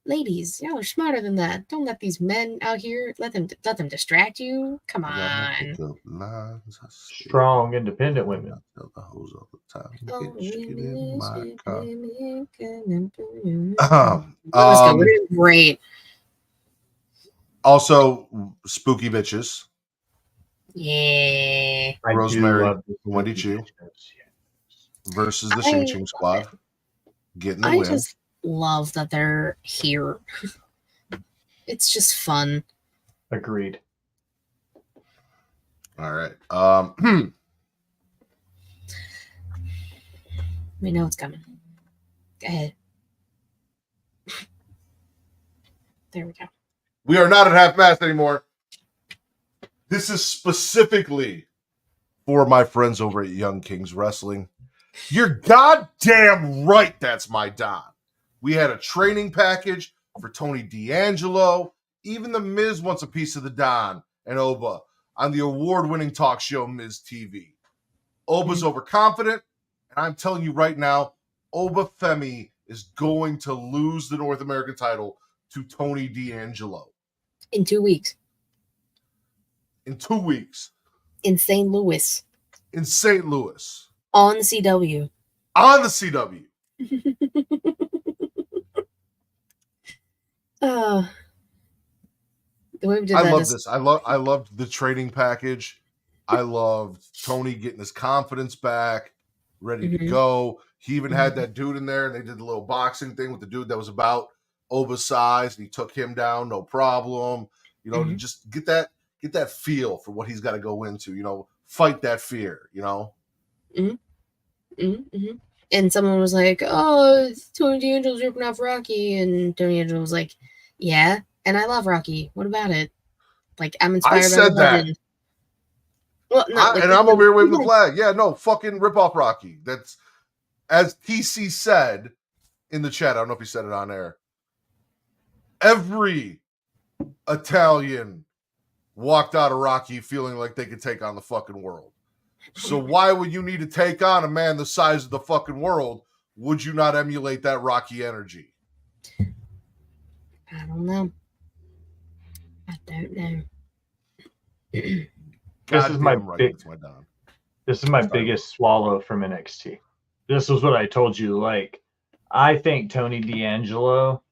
Ladies, y'all are smarter than that. Don't let these men out here let them distract you. Come on. Strong, independent women. Tell the hoes all the time. Great. Also, Spooky Bitches. Yeah. Rosemary Wendy Chu versus the Xing Xing Squad. Getting the win. Just love that they're here. It's just fun. Agreed. All right. We know it's coming. Go ahead. There we go. We are not at half mast anymore. This is specifically for my friends over at Young Kings Wrestling. You're goddamn right that's my Don. We had a training package for Tony D'Angelo. Even The Miz wants a piece of the Don and Oba on the award-winning talk show Miz TV. Oba's overconfident, and I'm telling you right now, Oba Femi is going to lose the North American title to Tony D'Angelo. In 2 weeks. In 2 weeks. In St. Louis. In St. Louis. On the CW. On the CW. I love this. I loved the training package. I loved Tony getting his confidence back, ready to go. He even had that dude in there, and they did the little boxing thing with the dude that was about Oba's size, and he took him down, no problem. To just get that feel for what he's got to go into. Fight that fear. And someone was like, "Oh, Tony D'Angelo's ripping off Rocky," and Tony D'Angelo was like, "Yeah, and I love Rocky. What about it? Like, I'm inspired by the legend." Well, and I'm over here waving the flag. Yeah, no, fucking rip off Rocky. That's as TC said in the chat. I don't know if he said it on air. Every Italian walked out of Rocky feeling like they could take on the fucking world. So why would you need to take on a man the size of the fucking world? Would you not emulate that Rocky energy? I don't know. This is my biggest swallow from NXT. This was what I told you. Like, I think Tony D'Angelo,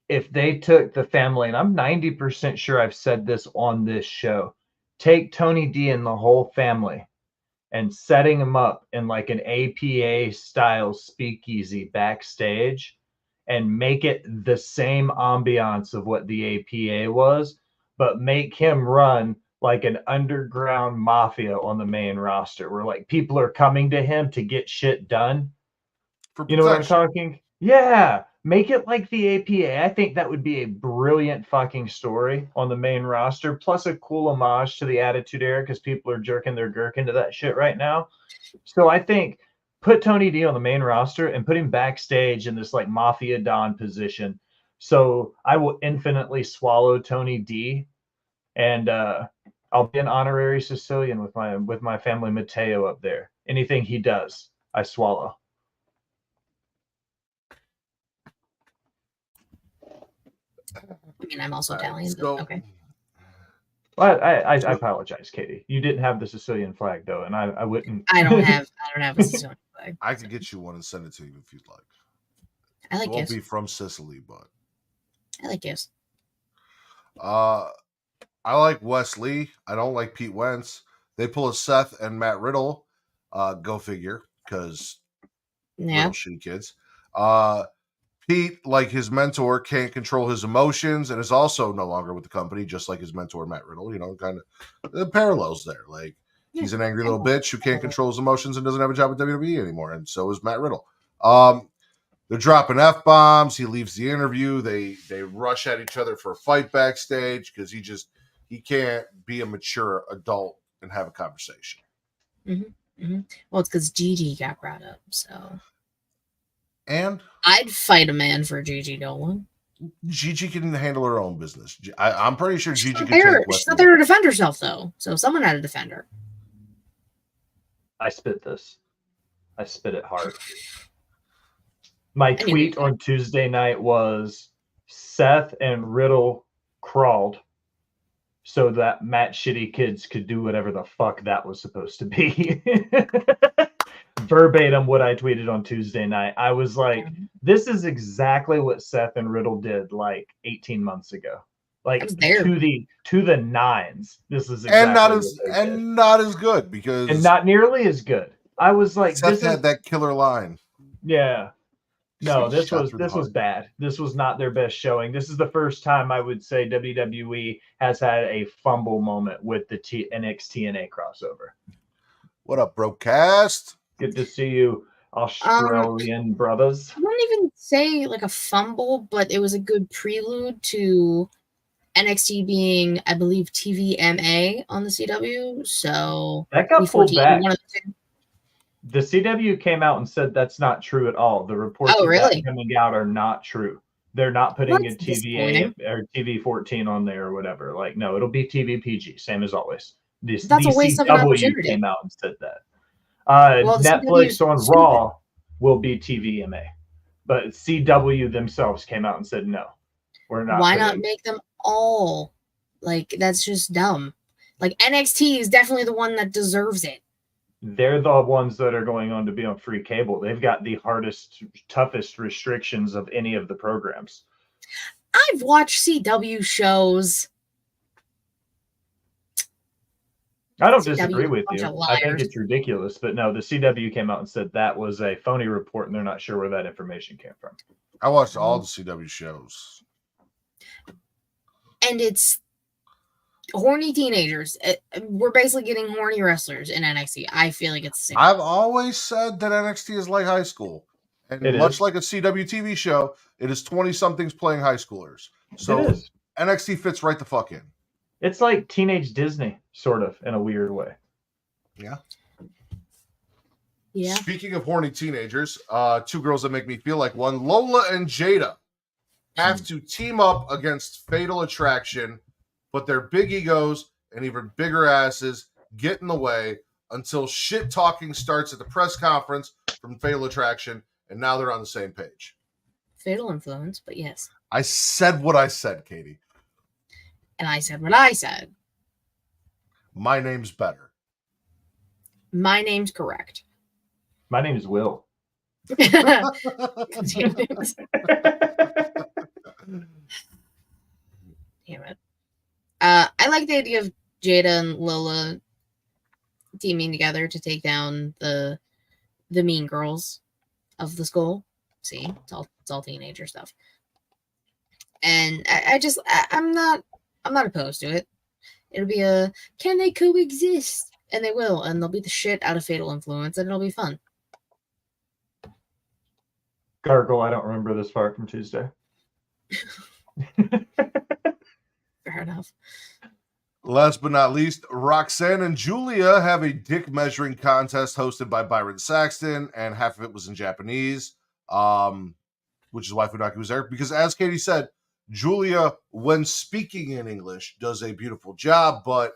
if they took the family, and I'm 90% sure I've said this on this show, take Tony D and the whole family and setting him up in like an APA style speakeasy backstage and make it the same ambiance of what the APA was, but make him run like an underground mafia on the main roster where like people are coming to him to get shit done. You know what I'm talking? Yeah. Make it like the APA. I think that would be a brilliant fucking story on the main roster, plus a cool homage to the Attitude Era because people are jerking their gherkin to that shit right now. So I think put Tony D on the main roster and put him backstage in this like Mafia Don position. So I will infinitely swallow Tony D, and I'll be an honorary Sicilian with my family Matteo up there. Anything he does, I swallow. I mean, I'm also Italian, but okay. Well, I apologize, Katie. You didn't have the Sicilian flag though, and I wouldn't. I don't have a Sicilian flag. I could get you one and send it to you if you'd like. I like it won't gifts. be from Sicily, but I like gifts. I like Wesley. I don't like Pete Wentz. They pull a Seth and Matt Riddle. Go figure, because Riddle shitty kids. Pete, like his mentor, can't control his emotions and is also no longer with the company, just like his mentor, Matt Riddle. You know, kind of the parallels there. Like, he's an angry little bitch who can't control his emotions and doesn't have a job at WWE anymore, and so is Matt Riddle. They're dropping F-bombs. He leaves the interview. They rush at each other for a fight backstage because he can't be a mature adult and have a conversation. Mm-hmm. Mm-hmm. Well, it's because Gigi got brought up, so... And I'd fight a man for Gigi Dolan. Gigi can handle her own business. I'm pretty sure Gigi can take Wesley. She's not there to defend herself, though. So someone had to defend her. I spit this. I spit it hard. My tweet on Tuesday night was Seth and Riddle crawled so that Matt Shitty Kids could do whatever the fuck that was supposed to be. Verbatim what I tweeted on Tuesday night. I was like, this is exactly what Seth and Riddle did like 18 months ago. Like to the nines. This is exactly not as good because and not nearly as good. I was like, Seth had that killer line. Yeah. No, this was bad. This was not their best showing. This is the first time I would say WWE has had a fumble moment with the NXT TNA crossover. What up, Brocast? Good to see you, Australian brothers. I wouldn't even say like a fumble, but it was a good prelude to NXT being, I believe, TVMA on the CW. So that got pulled back. The CW came out and said that's not true at all. The reports coming out are not true. They're not putting a TVA or TV 14 on there or whatever. Like, no, it'll be TV PG, same as always. That's a waste of an opportunity. Came out and said that. Netflix on Raw will be TVMA, but CW themselves came out and said no, we're not. Why not make them all? Like, that's just dumb. Like, NXT is definitely the one that deserves it. They're the ones that are going on to be on free cable. They've got the hardest, toughest restrictions of any of the programs. I've watched CW shows. I don't disagree with you. I think it's ridiculous, but no, the CW came out and said that was a phony report, and they're not sure where that information came from. I watched all the CW shows. And it's horny teenagers. We're basically getting horny wrestlers in NXT. I feel like it's the same. I've always said that NXT is like high school. And much like a CW TV show, it is 20-somethings playing high schoolers. So NXT fits right the fuck in. It's like teenage Disney, sort of, in a weird way. Yeah. Yeah. Speaking of horny teenagers, two girls that make me feel like one, Lola and Jada, have to team up against Fatal Attraction, but their big egos and even bigger asses get in the way until shit talking starts at the press conference from Fatal Attraction, and now they're on the same page. Fatal influence, but yes. I said what I said, Katie. And I said what I said. My name's better. My name's correct. My name is Will. Damn it. I like the idea of Jada and Lola teaming together to take down the mean girls of the school. See, it's all teenager stuff. And I'm not opposed to it. It'll be can they coexist? And they will, and they'll beat the shit out of Fatal Influence, and it'll be fun. Gargle, I don't remember this part from Tuesday. Fair enough. Last but not least, Roxanne and Julia have a dick measuring contest hosted by Byron Saxton, and half of it was in Japanese. which is why Funaki was there. Because as Katie said, Julia, when speaking in English, does a beautiful job, but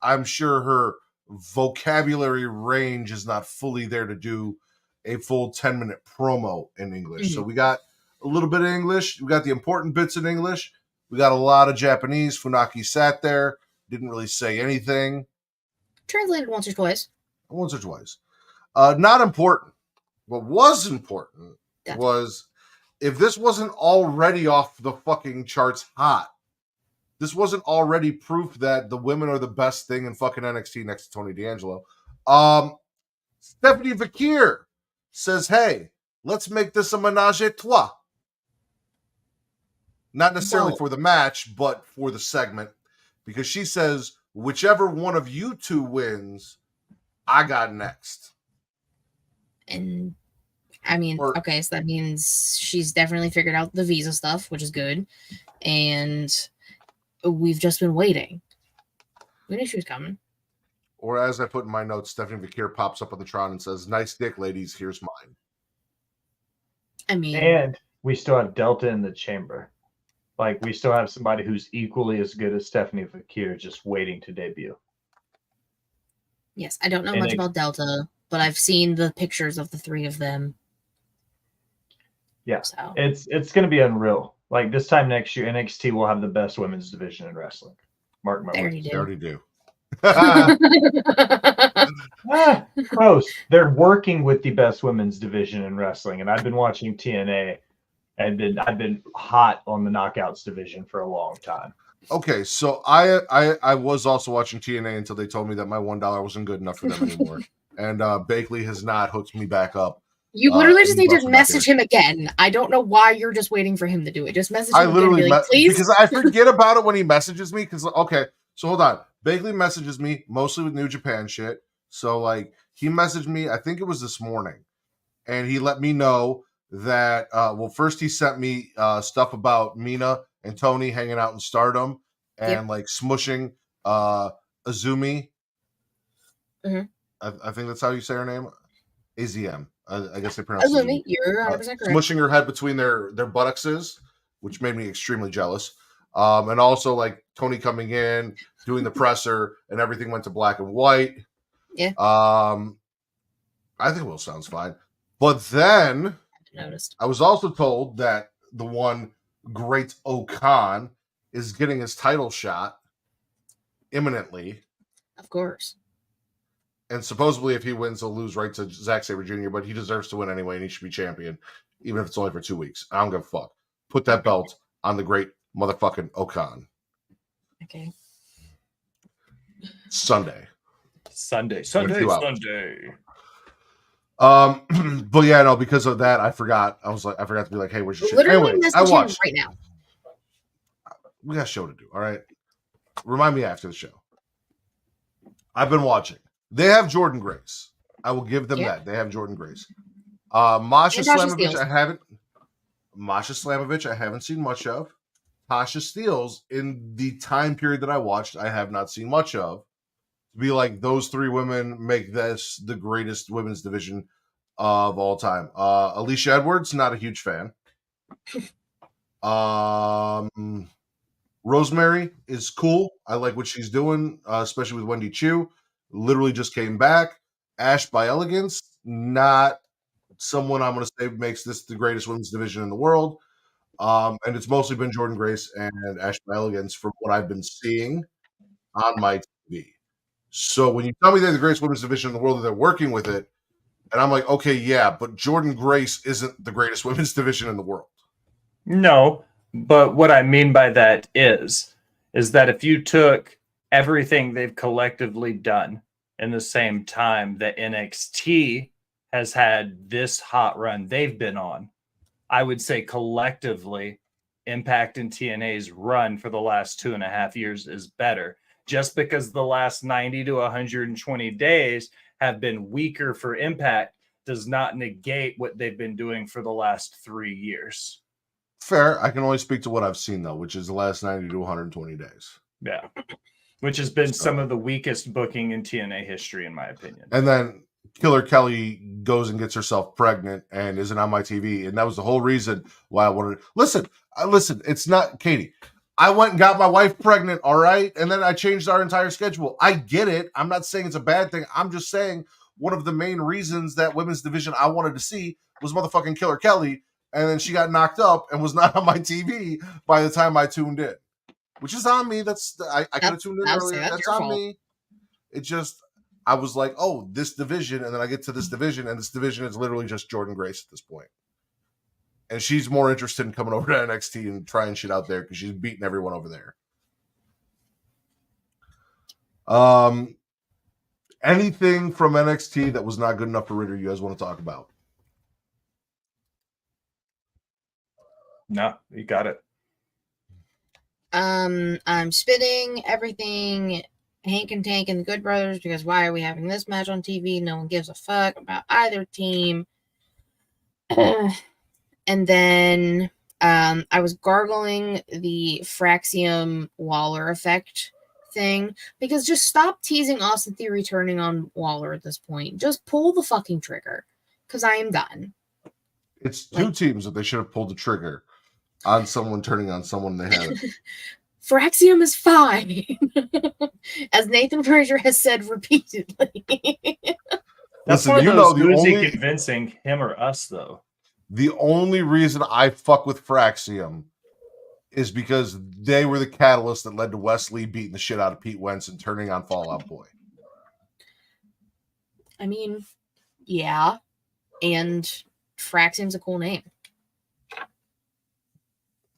I'm sure her vocabulary range is not fully there to do a full 10-minute promo in English. So we got a little bit of English. We got the important bits in English. We got a lot of Japanese. Funaki sat there, didn't really say anything. Translated once or twice. Once or twice. Not important. What was important was if this wasn't already off the fucking charts hot, this wasn't already proof that the women are the best thing in fucking NXT next to Tony D'Angelo. Stephanie Vaquer says, hey, let's make this a menage a trois. Not necessarily for the match, but for the segment. Because she says, whichever one of you two wins, I got next. And I mean, okay, so that means she's definitely figured out the visa stuff, which is good. And we've just been waiting. We knew she was coming. Or as I put in my notes, Stephanie Vaquer pops up on the Tron and says, nice dick, ladies, here's mine. I mean... And we still have Delta in the chamber. Like, we still have somebody who's equally as good as Stephanie Vaquer just waiting to debut. Yes, I don't know much about Delta, but I've seen the pictures of the three of them. Yeah, so. It's going to be unreal. Like, this time next year, NXT will have the best women's division in wrestling. Mark my words. They already do. Close. They're working with the best women's division in wrestling, and I've been watching TNA, and I've been hot on the Knockouts division for a long time. Okay, so I was also watching TNA until they told me that my $1 wasn't good enough for them anymore, and Bakley has not hooked me back up. You literally just need to message him again. I don't know why you're just waiting for him to do it. Just message him again and be like, please. Because I forget about it when he messages me. Because okay, so hold on. Bakley messages me mostly with New Japan shit. So like he messaged me, I think it was this morning, and he let me know that. Well, first he sent me stuff about Mina and Tony hanging out in Stardom and like smushing Azumi. Mm-hmm. I think that's how you say her name. AZM. I guess they pronounce Azumi. You're 100% correct. Smushing her head between their buttocks, which made me extremely jealous. And also like Tony coming in, doing the presser, and everything went to black and white. Yeah. I think Will sounds fine. But then I was also told that the one great Okan is getting his title shot imminently. Of course. And supposedly if he wins, he'll lose right to Zack Sabre Jr., but he deserves to win anyway, and he should be champion, even if it's only for 2 weeks. I don't give a fuck. Put that belt on the great motherfucking Okan. Okay. Sunday. But yeah, no, because of that, I forgot. I forgot to be like, hey, where's your shit? Anyway, I watched right now. We got a show to do. All right. Remind me after the show. I've been watching. They have Jordan Grace. I will give them that. They have Jordan Grace. Masha Slamovich, I haven't seen much of. Tasha Steelz, in the time period that I watched, I have not seen much of. To be like, those three women make this the greatest women's division of all time. Alicia Edwards, not a huge fan. Rosemary is cool. I like what she's doing, especially with Wendy Chu. Literally just came back. Ash by Elegance, not someone I'm going to say makes this the greatest women's division in the world. And it's mostly been Jordan Grace and Ash by Elegance from what I've been seeing on my TV. So when you tell me they're the greatest women's division in the world, that they're working with it, and I'm like, okay, yeah, but Jordan Grace isn't the greatest women's division in the world. No, but what I mean by that is that if you took everything they've collectively done in the same time that NXT has had this hot run they've been on, I would say collectively Impact and TNA's run for the last 2.5 years is better. Just because the last 90 to 120 days have been weaker for Impact does not negate what they've been doing for the last 3 years. Fair. I can only speak to what I've seen, though, which is the last 90 to 120 days. Yeah. Which has been some of the weakest booking in TNA history, in my opinion. And then Killer Kelly goes and gets herself pregnant and isn't on my TV, and that was the whole reason why I wanted to listen. It's not Katie. I went and got my wife pregnant, all right, and then I changed our entire schedule. I get it. I'm not saying it's a bad thing. I'm just saying one of the main reasons that women's division I wanted to see was motherfucking Killer Kelly, and then she got knocked up and was not on my TV by the time I tuned in, which is on me. I could have tuned in earlier. That's on me. It just. I was like, oh, this division, and then I get to this division, and this division is literally just Jordan Grace at this point. And she's more interested in coming over to NXT and trying shit out there because she's beating everyone over there. Anything from NXT that was not good enough for Ritter you guys want to talk about? No, you got it. I'm spitting everything Hank and Tank and the Good Brothers, because why are we having this match on TV? No one gives a fuck about either team. And then I was gargling the Fraxium Waller effect thing, because just stop teasing Austin Theory turning on Waller at this point. Just pull the fucking trigger, because I am done. It's two teams that they should have pulled the trigger on someone turning on someone they haven't. Fraxium is fine, as Nathan Frazier has said repeatedly. That's one of those, who is he convincing, him or us, though? The only reason I fuck with Fraxium is because they were the catalyst that led to Wesley beating the shit out of Pete Wentz and turning on Fall Out Boy. I mean, yeah, and Fraxium's a cool name.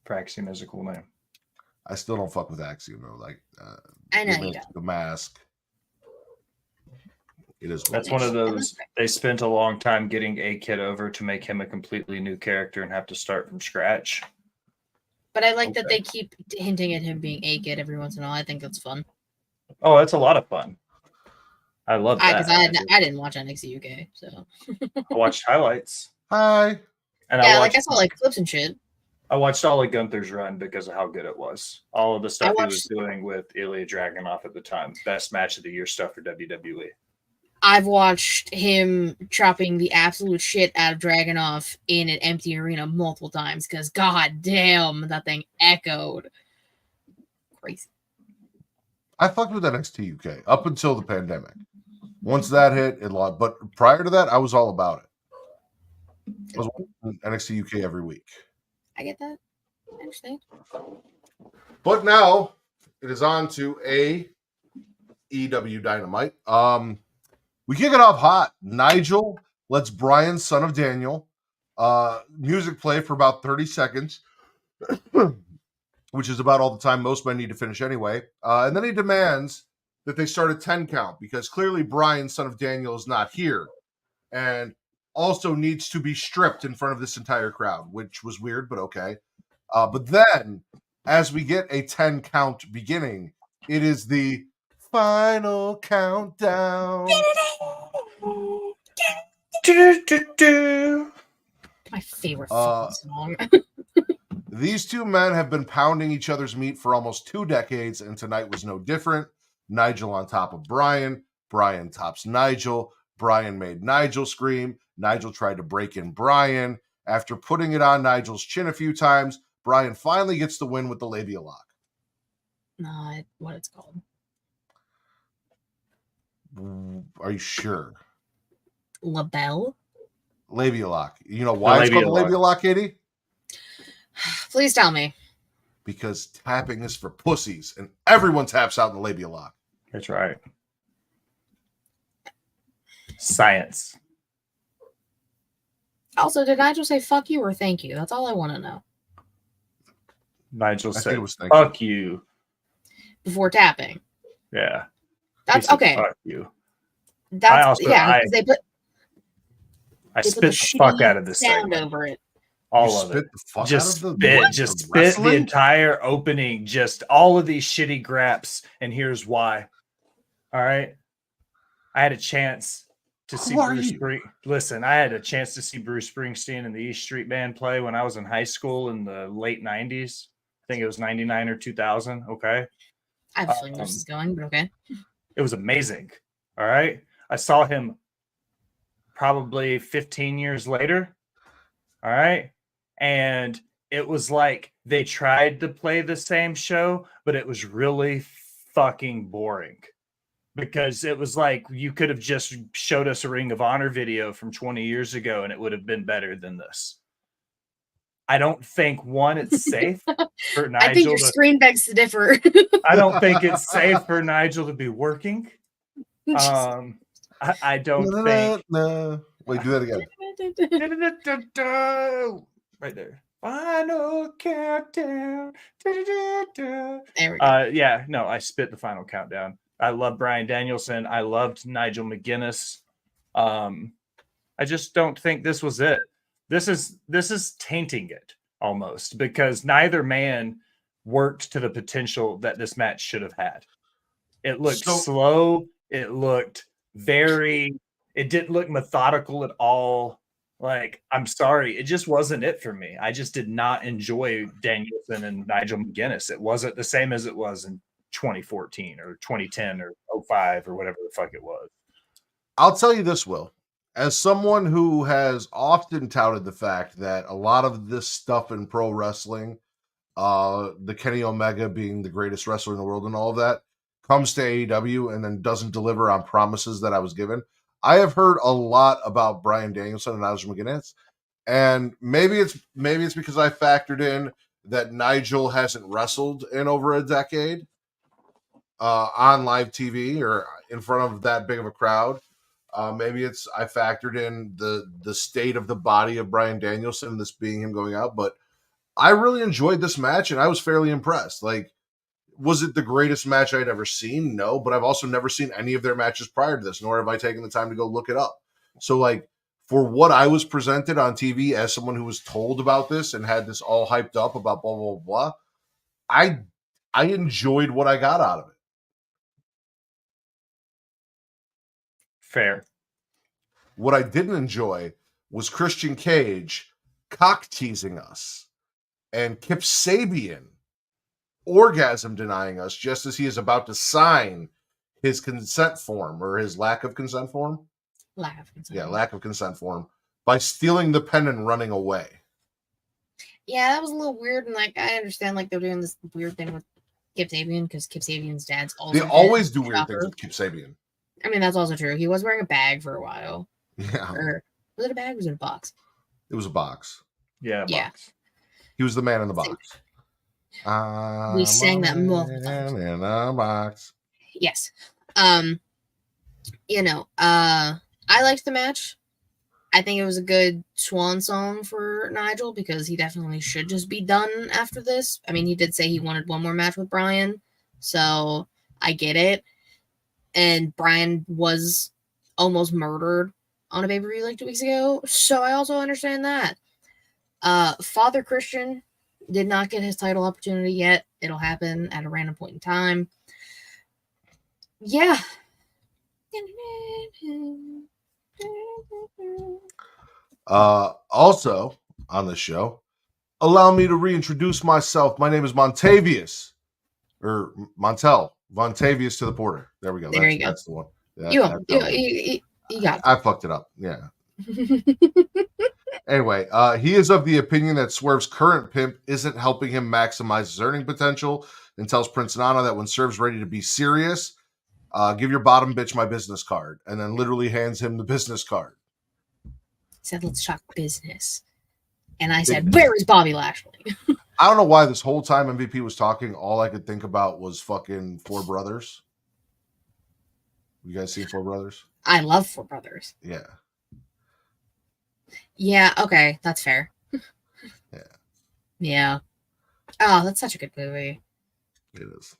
Fraxium is a cool name. I still don't fuck with Axiom though. Like, I know you don't. The mask. It is. That's one of those. They spent a long time getting A-Kid over to make him a completely new character and have to start from scratch. But I like that they keep hinting at him being A-Kid every once in a while. I think that's fun. Oh, that's a lot of fun. I love that. Because I didn't watch NXT UK, so I watched highlights. Hi. And I saw like clips and shit. I watched all of Gunther's run because of how good it was. All of the stuff he was doing with Ilya Dragunov at the time. Best match of the year stuff for WWE. I've watched him chopping the absolute shit out of Dragunov in an empty arena multiple times because god damn, that thing echoed. Crazy. I fucked with NXT UK up until the pandemic. Once that hit, it lost. But prior to that, I was all about it. I was watching NXT UK every week. I get that. I understand. But now it is on to AEW Dynamite. We kick it off hot. Nigel lets Bryan, son of Daniel, music play for about 30 seconds, which is about all the time most men need to finish anyway. And then he demands that they start a 10 count because clearly Bryan, son of Daniel, is not here. And also needs to be stripped in front of this entire crowd, which was weird, but okay. But then, as we get a 10 count beginning, it is the final countdown. My favorite song. These two men have been pounding each other's meat for almost 2 decades, and tonight was no different. Nigel on top of Bryan. Bryan tops Nigel. Bryan made Nigel scream. Nigel tried to break in Bryan. After putting it on Nigel's chin a few times, Bryan finally gets the win with the labia lock. Not what it's called. Are you sure? Labelle? Labia lock. You know why it's called the labia lock, Katie? Please tell me. Because tapping is for pussies, and everyone taps out in the labia lock. That's right. Science. Also, did Nigel say fuck you or thank you? That's all I want to know. Nigel said fuck you. Before tapping. Yeah. That's okay. Fuck you. That's because they put spit the fuck out of this sound segment. Over it. All of it. Just spit the entire opening, just all of these shitty graps, and here's why. All right. I had a chance to see Bruce Springsteen. Listen, I had a chance to see Bruce Springsteen and the East Street Band play when I was in high school in the late 90s. I think it was 99 or 2000. Okay. I have a feeling this is going, but okay. It was amazing. All right. I saw him probably 15 years later. All right. And it was like they tried to play the same show, but it was really fucking boring because it was like you could have just showed us a Ring of Honor video from 20 years ago and it would have been better than this. I don't think, one, it's safe for Nigel. I think your screen begs to differ. I don't think it's safe for Nigel to be working. I don't think. Wait, do that again. Right there. Final countdown. There we go. Yeah, no, I spit the final countdown. I love Bryan Danielson. I loved Nigel McGuinness. I just don't think this was it. This is tainting it almost because neither man worked to the potential that this match should have had. It looked slow. It looked it didn't look methodical at all. Like, I'm sorry, it just wasn't it for me. I just did not enjoy Danielson and Nigel McGuinness. It wasn't the same as it was in 2014 or 2010 or 05 or whatever the fuck it was. I'll tell you this, Will. As someone who has often touted the fact that a lot of this stuff in pro wrestling, the Kenny Omega being the greatest wrestler in the world and all of that, comes to AEW and then doesn't deliver on promises that I was given. I have heard a lot about Bryan Danielson and Nigel McGuinness, and maybe it's because I factored in that Nigel hasn't wrestled in over a decade on live TV or in front of that big of a crowd. Maybe I factored in the state of the body of Bryan Danielson and this being him going out, but I really enjoyed this match and I was fairly impressed. Like, was it the greatest match I'd ever seen? No, but I've also never seen any of their matches prior to this, nor have I taken the time to go look it up. So, like, for what I was presented on TV as someone who was told about this and had this all hyped up about blah, blah, blah, I enjoyed what I got out of it. Fair. What I didn't enjoy was Christian Cage cock teasing us and Kip Sabian orgasm denying us just as he is about to sign his consent form or his lack of consent form. Lack of consent form by stealing the pen and running away. Yeah, that was a little weird, and like I understand like they're doing this weird thing with Kip Sabian because Kip Sabian's dad's also. They always do weird things with Kip Sabian. I mean, that's also true. He was wearing a bag for a while. Yeah. Or was it a bag or was it a box? It was a box. Yeah, box. He was the man in the box. We sang that multiple times. In a box. Yes. You know, I liked the match. I think it was a good swan song for Nigel because he definitely should just be done after this. I mean, he did say he wanted one more match with Bryan, so I get it. And Bryan was almost murdered on a pay-per-view like 2 weeks ago, so I also understand that. Father Christian did not get his title opportunity yet. It'll happen at a random point in time. Yeah. Also on the show, allow me to reintroduce myself. My name is Montavious, or Montel. Vontavious to the Porter. There we go. There you go. That's the one. You got it. I fucked it up. Yeah. Anyway, he is of the opinion that Swerve's current pimp isn't helping him maximize his earning potential and tells Prince Nana that when Swerve's ready to be serious, give your bottom bitch my business card, and then literally hands him the business card. He said, let's talk business. And I said, where is Bobby Lashley? I don't know why this whole time MVP was talking, all I could think about was fucking Four Brothers. You guys seen Four Brothers? I love Four Brothers. Yeah. Yeah, okay, that's fair. Yeah. Yeah. Oh, that's such a good movie. It is.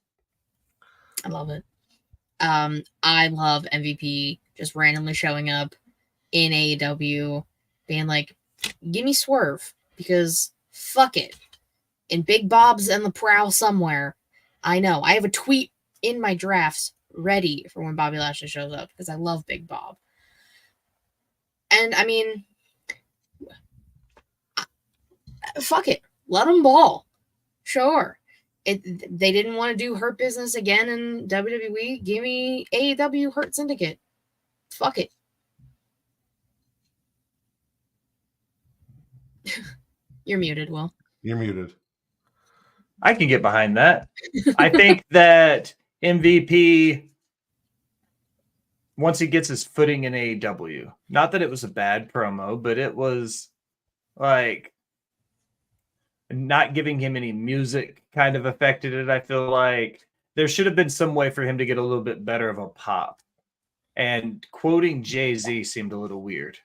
I love it. I love MVP just randomly showing up in AEW, being like, give me Swerve, because fuck it. In Big Bob's and the Prowl somewhere. I know. I have a tweet in my drafts ready for when Bobby Lashley shows up, because I love Big Bob. And, I mean, fuck it. Let them ball. Sure. They didn't want to do Hurt Business again in WWE. Give me AEW Hurt Syndicate. Fuck it. You're muted, Will. You're muted. I can get behind that. I think that MVP, once he gets his footing in AEW, not that it was a bad promo, but it was like not giving him any music kind of affected it. I feel like there should have been some way for him to get a little bit better of a pop. And quoting Jay-Z seemed a little weird.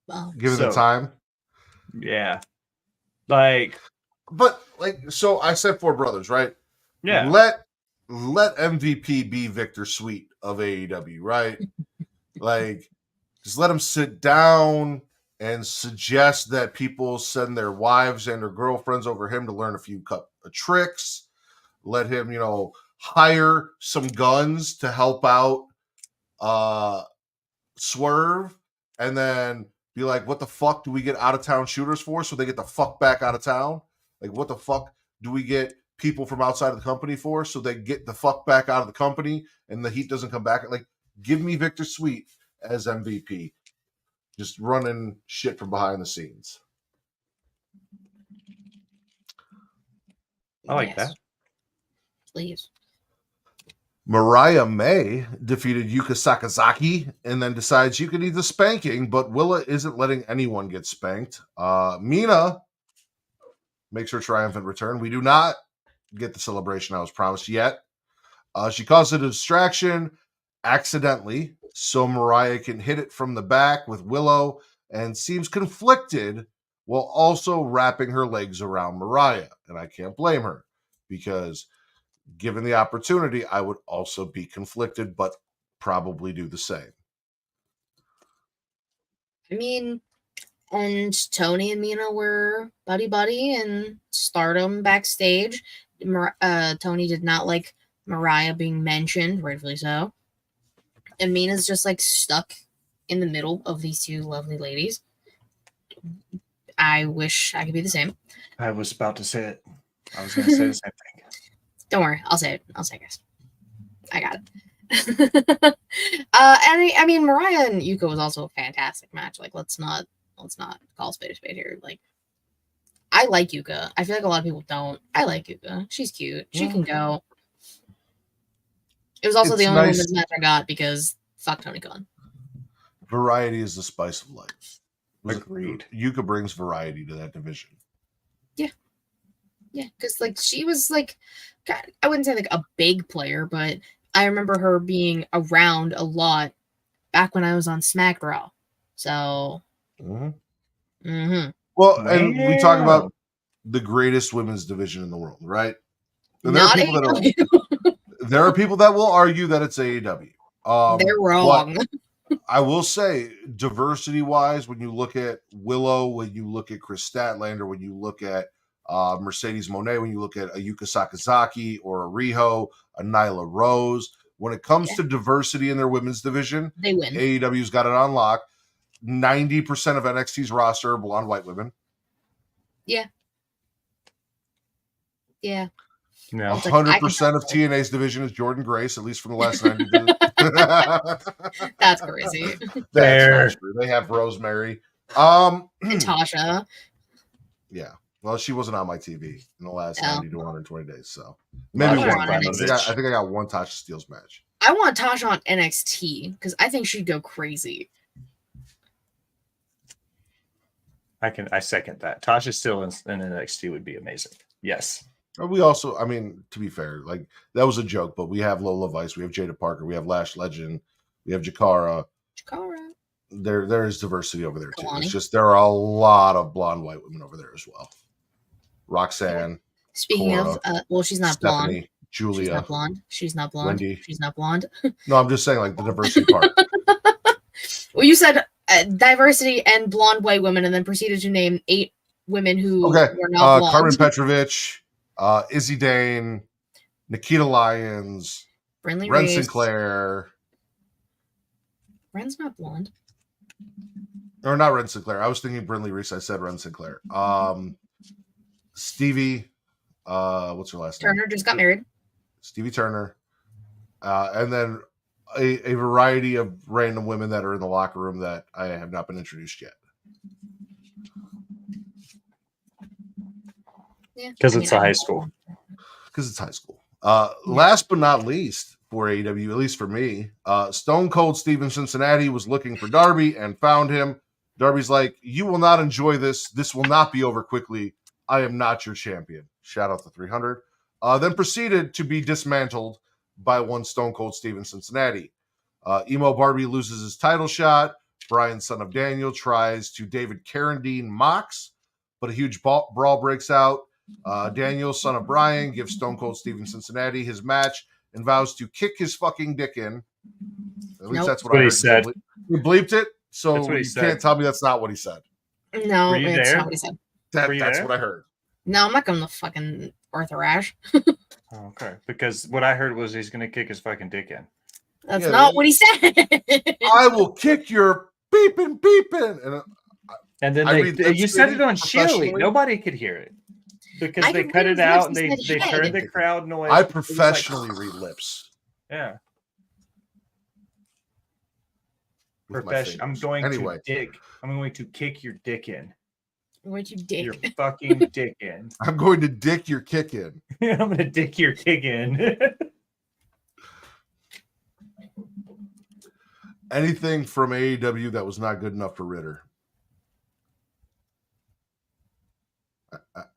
Well, Given the time. Yeah. Like, but like, so I said 4 brothers, right? Yeah. Let MVP be Victor Sweet of AEW, right? Like, just let him sit down and suggest that people send their wives and their girlfriends over him to learn a few tricks. Let him, hire some guns to help out Swerve, and then be like, what the fuck do we get out of town shooters for? So they get the fuck back out of town? Like, what the fuck do we get people from outside of the company for? So they get the fuck back out of the company and the heat doesn't come back? Like, give me Victor Sweet as MVP. Just running shit from behind the scenes. I like that. Please. Mariah May defeated Yuka Sakazaki and then decides you can need the spanking, but Willa isn't letting anyone get spanked. Mina makes her triumphant return. We do not get the celebration I was promised yet. She caused a distraction accidentally, so Mariah can hit it from the back with Willow and seems conflicted while also wrapping her legs around Mariah. And I can't blame her, because given the opportunity, I would also be conflicted, but probably do the same. I mean, and Tony and Mina were buddy and Stardom backstage. Tony did not like Mariah being mentioned, rightfully so. And Mina's just like stuck in the middle of these two lovely ladies. I wish I could be the same. I was about to say it. I was going to say the same thing. Don't worry, I'll say it. Guys. I got it. And I mean, Mariah and Yuka was also a fantastic match. Like, let's not call spade a spade here. Like, I like Yuka. I feel like a lot of people don't. I like Yuka. She's cute. She can go. It was also the only women's match I got because fuck Tony Khan. Variety is the spice of life. Agreed. Yuka brings variety to that division. Yeah, because like she was like, God, I wouldn't say like a big player, but I remember her being around a lot back when I was on Smackin It Raw. So, Well, and we talk about the greatest women's division in the world, right? And there are people that will argue that it's AEW. They're wrong. I will say, diversity-wise, when you look at Willow, when you look at Chris Statlander, when you look at Mercedes Moné, when you look at a Yuka Sakazaki or a Riho, a Nyla Rose, when it comes to diversity in their women's division, they win. AEW's got it on lock. 90% of NXT's roster are blonde white women. Yeah. No. 100% of TNA's division is Jordan Grace, at least from the last 90 days. That's crazy. That's true. They have Rosemary. Natasha. Yeah. Well, she wasn't on my TV in the last 90 to 120 days, so maybe one time. I think I got one Tasha Steelz match. I want Tasha on NXT because I think she'd go crazy. I second that. Tasha Steelz in NXT would be amazing. Yes. We also, I mean, to be fair, like that was a joke, but we have Lola Vice, we have Jada Parker, we have Lash Legend, we have Jakara. There is diversity over there too. It's just there are a lot of blonde white women over there as well. Roxanne. Speaking Cora, of, well, she's not Stephanie, blonde. Julia. She's not blonde. Wendy. She's not blonde. No, I'm just saying, like the diversity part. Well, you said diversity and blonde white women, and then proceeded to name 8 women who were not blonde. Carmen Petrovich, Izzy Dane, Nikita Lyons, Ren Sinclair. Ren's not blonde. Or not Ren Sinclair. I was thinking Brinley Reese. I said Ren Sinclair. Stevie, what's her last name? Turner just got married. Stevie Turner. And then a variety of random women that are in the locker room that I have not been introduced yet. Yeah, Because I it's mean, a I high don't school. know. Because it's high school. Last but not least for AEW, at least for me, Stone Cold Steve in Cincinnati was looking for Darby and found him. Darby's like, you will not enjoy this. This will not be over quickly. I am not your champion. Shout out to 300. Then proceeded to be dismantled by one Stone Cold Steve in Cincinnati. Emo Barbie loses his title shot. Bryan, son of Daniel, tries to David Carradine Mox, but a huge brawl breaks out. Daniel, son of Bryan, gives Stone Cold Steve in Cincinnati his match and vows to kick his fucking dick in. At least Nope. that's what What I he heard. said. He bleeped it, so That's what he you said. can't tell me that's not what he said. No, Were you it's there? not what he said. Were you That's there? what I heard. No, I'm not going to fucking Arthur Ashe. Oh, okay. Because what I heard was he's gonna kick his fucking dick in. That's Yeah, not what he said. I will kick your beeping. And then I read lip you said it spitting on Sheely. professionally. Nobody could hear it. Because I they could cut read it his out and lips, they he said turned head. the crowd noise. I It was like, professionally read lips. yeah. with my Profession. I'm fingers. going Anyway. I'm going to kick your dick in. Where'd you dig? Your fucking dick in. I'm going to dick your kick in. I'm gonna dick your dick in. Anything from AEW that was not good enough for Ritter?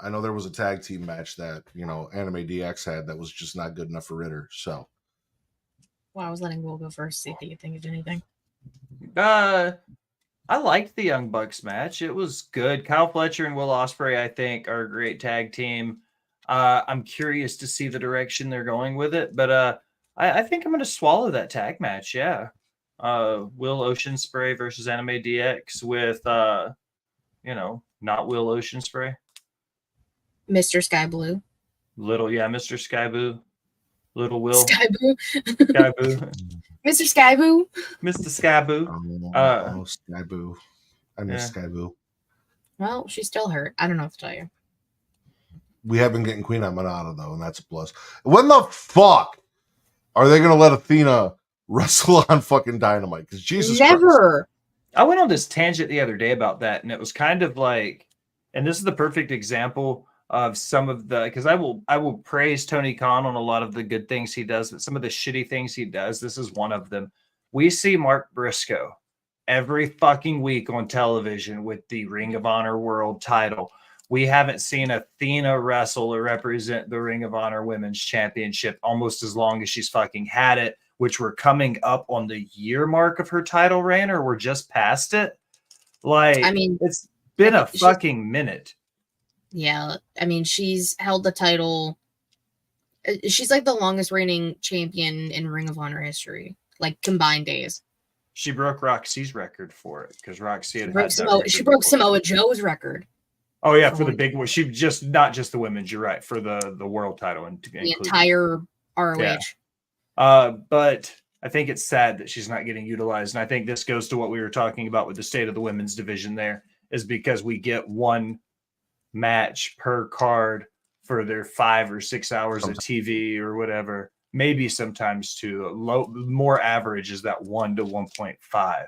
I know there was a tag team match that, Anime DX had that was just not good enough for Ritter. So, Well, I was letting Will go first, see if he could think of anything. I liked the Young Bucks match. It was good. Kyle Fletcher and Will Ospreay, I think, are a great tag team. I'm curious to see the direction they're going with it, but I think I'm going to swallow that tag match. Yeah, Will Oceanspray versus Anime DX with not Will Oceanspray. Mr. Sky Blue. Mr. Skybu, Little Will Sky Blue. Skybu, Mr. Sky Blue. Mr. Skybu. Skyboo. I miss Skyboo. Well, she's still hurt. I don't know what to tell you. We have been getting Queen Amanada, though, and that's a plus. When the fuck are they going to let Athena wrestle on fucking Dynamite? Because Jesus Christ. Never. I went on this tangent the other day about that, and it was kind of like, and this is the perfect example of some of the, because I will praise Tony Khan on a lot of the good things he does, but some of the shitty things he does, this is one of them. We see Mark Briscoe every fucking week on television with the Ring of Honor World title. We haven't seen Athena wrestle or represent the Ring of Honor Women's Championship almost as long as she's fucking had it, which we're coming up on the year mark of her title reign, or we're just past it. Like, I mean, it's been a fucking minute. Yeah, I mean, she's held the title. She's like the longest reigning champion in Ring of Honor history, like combined days. She broke Roxy's record for it because Roxy had she broke Samoa Joe's record. Oh yeah, for the big one. She just not just the women's. You're right, for the world title and the entire ROH. Yeah. But I think it's sad that she's not getting utilized, and I think this goes to what we were talking about with the state of the women's division. There is because we get one match per card for their 5 or 6 hours of TV or whatever. Maybe sometimes two. More average is that 1 to 1.5.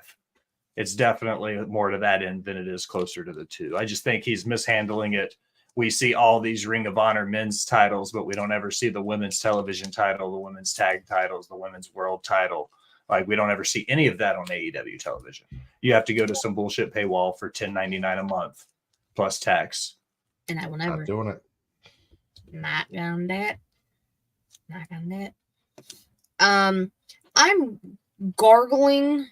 It's definitely more to that end than it is closer to the 2. I just think he's mishandling it. We see all these Ring of Honor men's titles, but we don't ever see the women's television title, the women's tag titles, the women's world title. Like, we don't ever see any of that on AEW television. You have to go to some bullshit paywall for $10.99 a month plus tax. And I will never. Not doing it. Not on that. Not on that. I'm gargling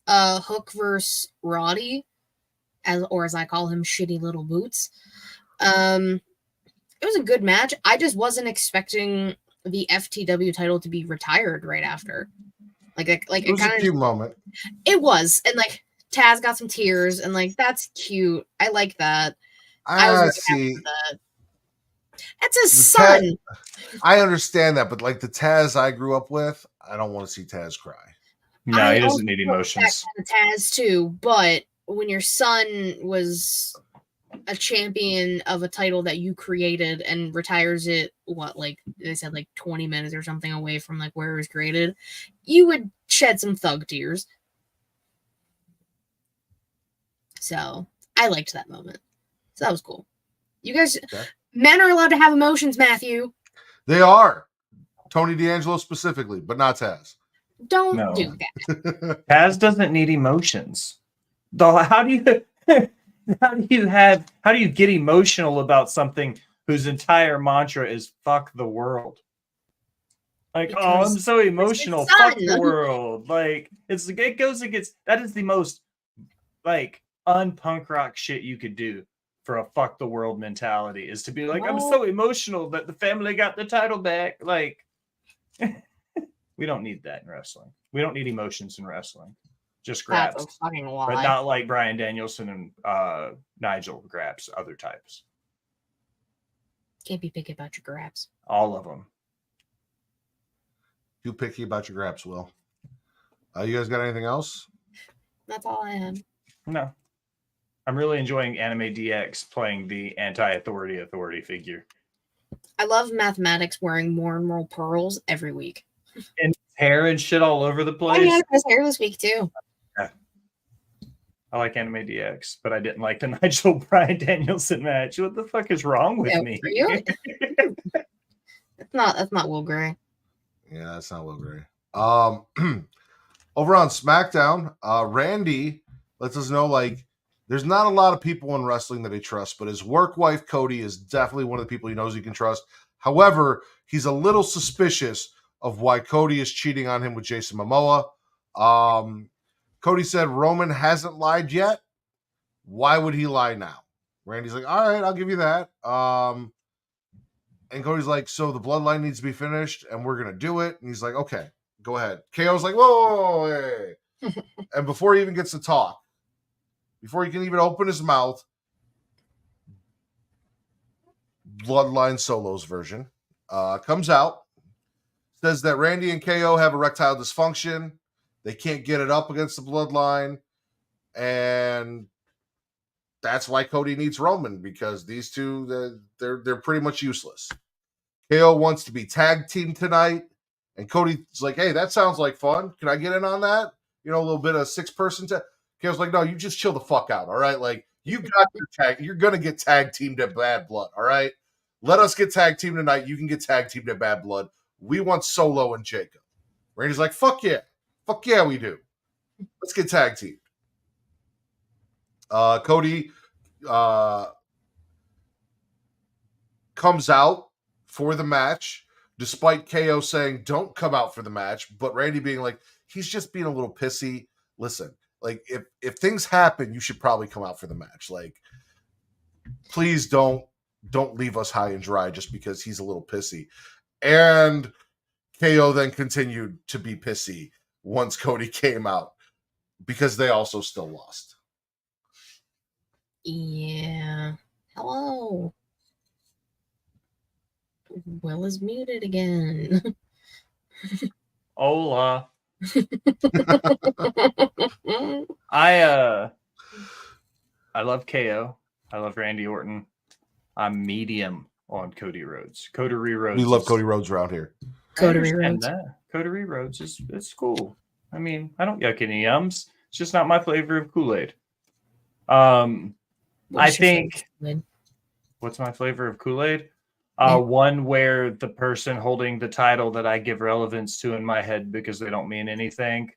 Hook versus Roddy, as I call him, Shitty Little Boots. It was a good match. I just wasn't expecting the FTW title to be retired right after. Like it was a cute moment. It was, and like Taz got some tears, and like that's cute. I like that. I was see. That's his son. I understand that, but like the Taz I grew up with, I don't want to see Taz cry. No, he doesn't need emotions. Taz too, but when your son was a champion of a title that you created and retires it, like they said, like 20 minutes or something away from like where it was created, you would shed some thug tears. So I liked that moment. So that was cool. You guys, Men are allowed to have emotions, Matthew. They are. Tony D'Angelo specifically, but not Taz. Don't No. do that. Taz doesn't need emotions. Though, how do you get emotional about something whose entire mantra is "fuck the world"? Like, Because I'm so emotional. it's Fuck fun. the world. Like, it goes against. That is the most like unpunk rock shit you could do for a fuck the world mentality. Is to be like, I'm so emotional that the family got the title back. Like, we don't need that in wrestling. We don't need emotions in wrestling. Just grabs. That's a fucking lie. But not like Bryan Danielson and Nigel grabs, other types. Can't be picky about your grabs. All of them. You picky about your graps, Will. You guys got anything else? That's all I have. No. I'm really enjoying Anime DX playing the authority figure. I love mathematics wearing more and more pearls every week. And hair and shit all over the Oh, place. yeah, his hair this week too. I like Anime DX, but I didn't like the Nigel Bryan Danielson match. What the fuck is wrong with me? For you? That's not Will Gray. Yeah, that's not Will Gray. Over on SmackDown, Randy lets us know like there's not a lot of people in wrestling that he trusts, but his work wife Cody is definitely one of the people he knows he can trust. However, he's a little suspicious of why Cody is cheating on him with Jason Momoa. Cody said Roman hasn't lied yet. Why would he lie now? Randy's like, all right, I'll give you that. And Cody's like, so the bloodline needs to be finished and we're going to do it. And he's like, okay, go ahead. KO's like, whoa, hey. And before he even gets to talk, before he can even open his mouth, Bloodline Solos version comes out, says that Randy and KO have erectile dysfunction. They can't get it up against the bloodline. And that's why Cody needs Roman, because these two, they're pretty much useless. KO wants to be tag team tonight. And Cody's like, hey, that sounds like fun. Can I get in on that? You know, a little bit of 6-person tag. KO's like, no, you just chill the fuck out. All right. Like, you got your tag. You're going to get tag teamed at Bad Blood. All right. Let us get tag teamed tonight. You can get tag teamed at Bad Blood. We want Solo and Jacob. Randy's like, fuck yeah. Fuck yeah, we do. Let's get tag teamed. Cody comes out for the match, despite KO saying, don't come out for the match. But Randy being like, he's just being a little pissy. Listen, like, if things happen, you should probably come out for the match. Like, please don't leave us high and dry just because he's a little pissy. And KO then continued to be pissy once Cody came out because they also still lost. Yeah. Hello. Will is muted again. Hola. I love KO. I love Randy Orton. I'm medium on Cody Rhodes. Cody Rhodes. We love Cody Rhodes around here. Cody Rhodes. Cody Rhodes it's cool. I mean, I don't yuck any yums. It's just not my flavor of Kool-Aid. I think. What's my flavor of Kool-Aid? One where the person holding the title that I give relevance to in my head because they don't mean anything,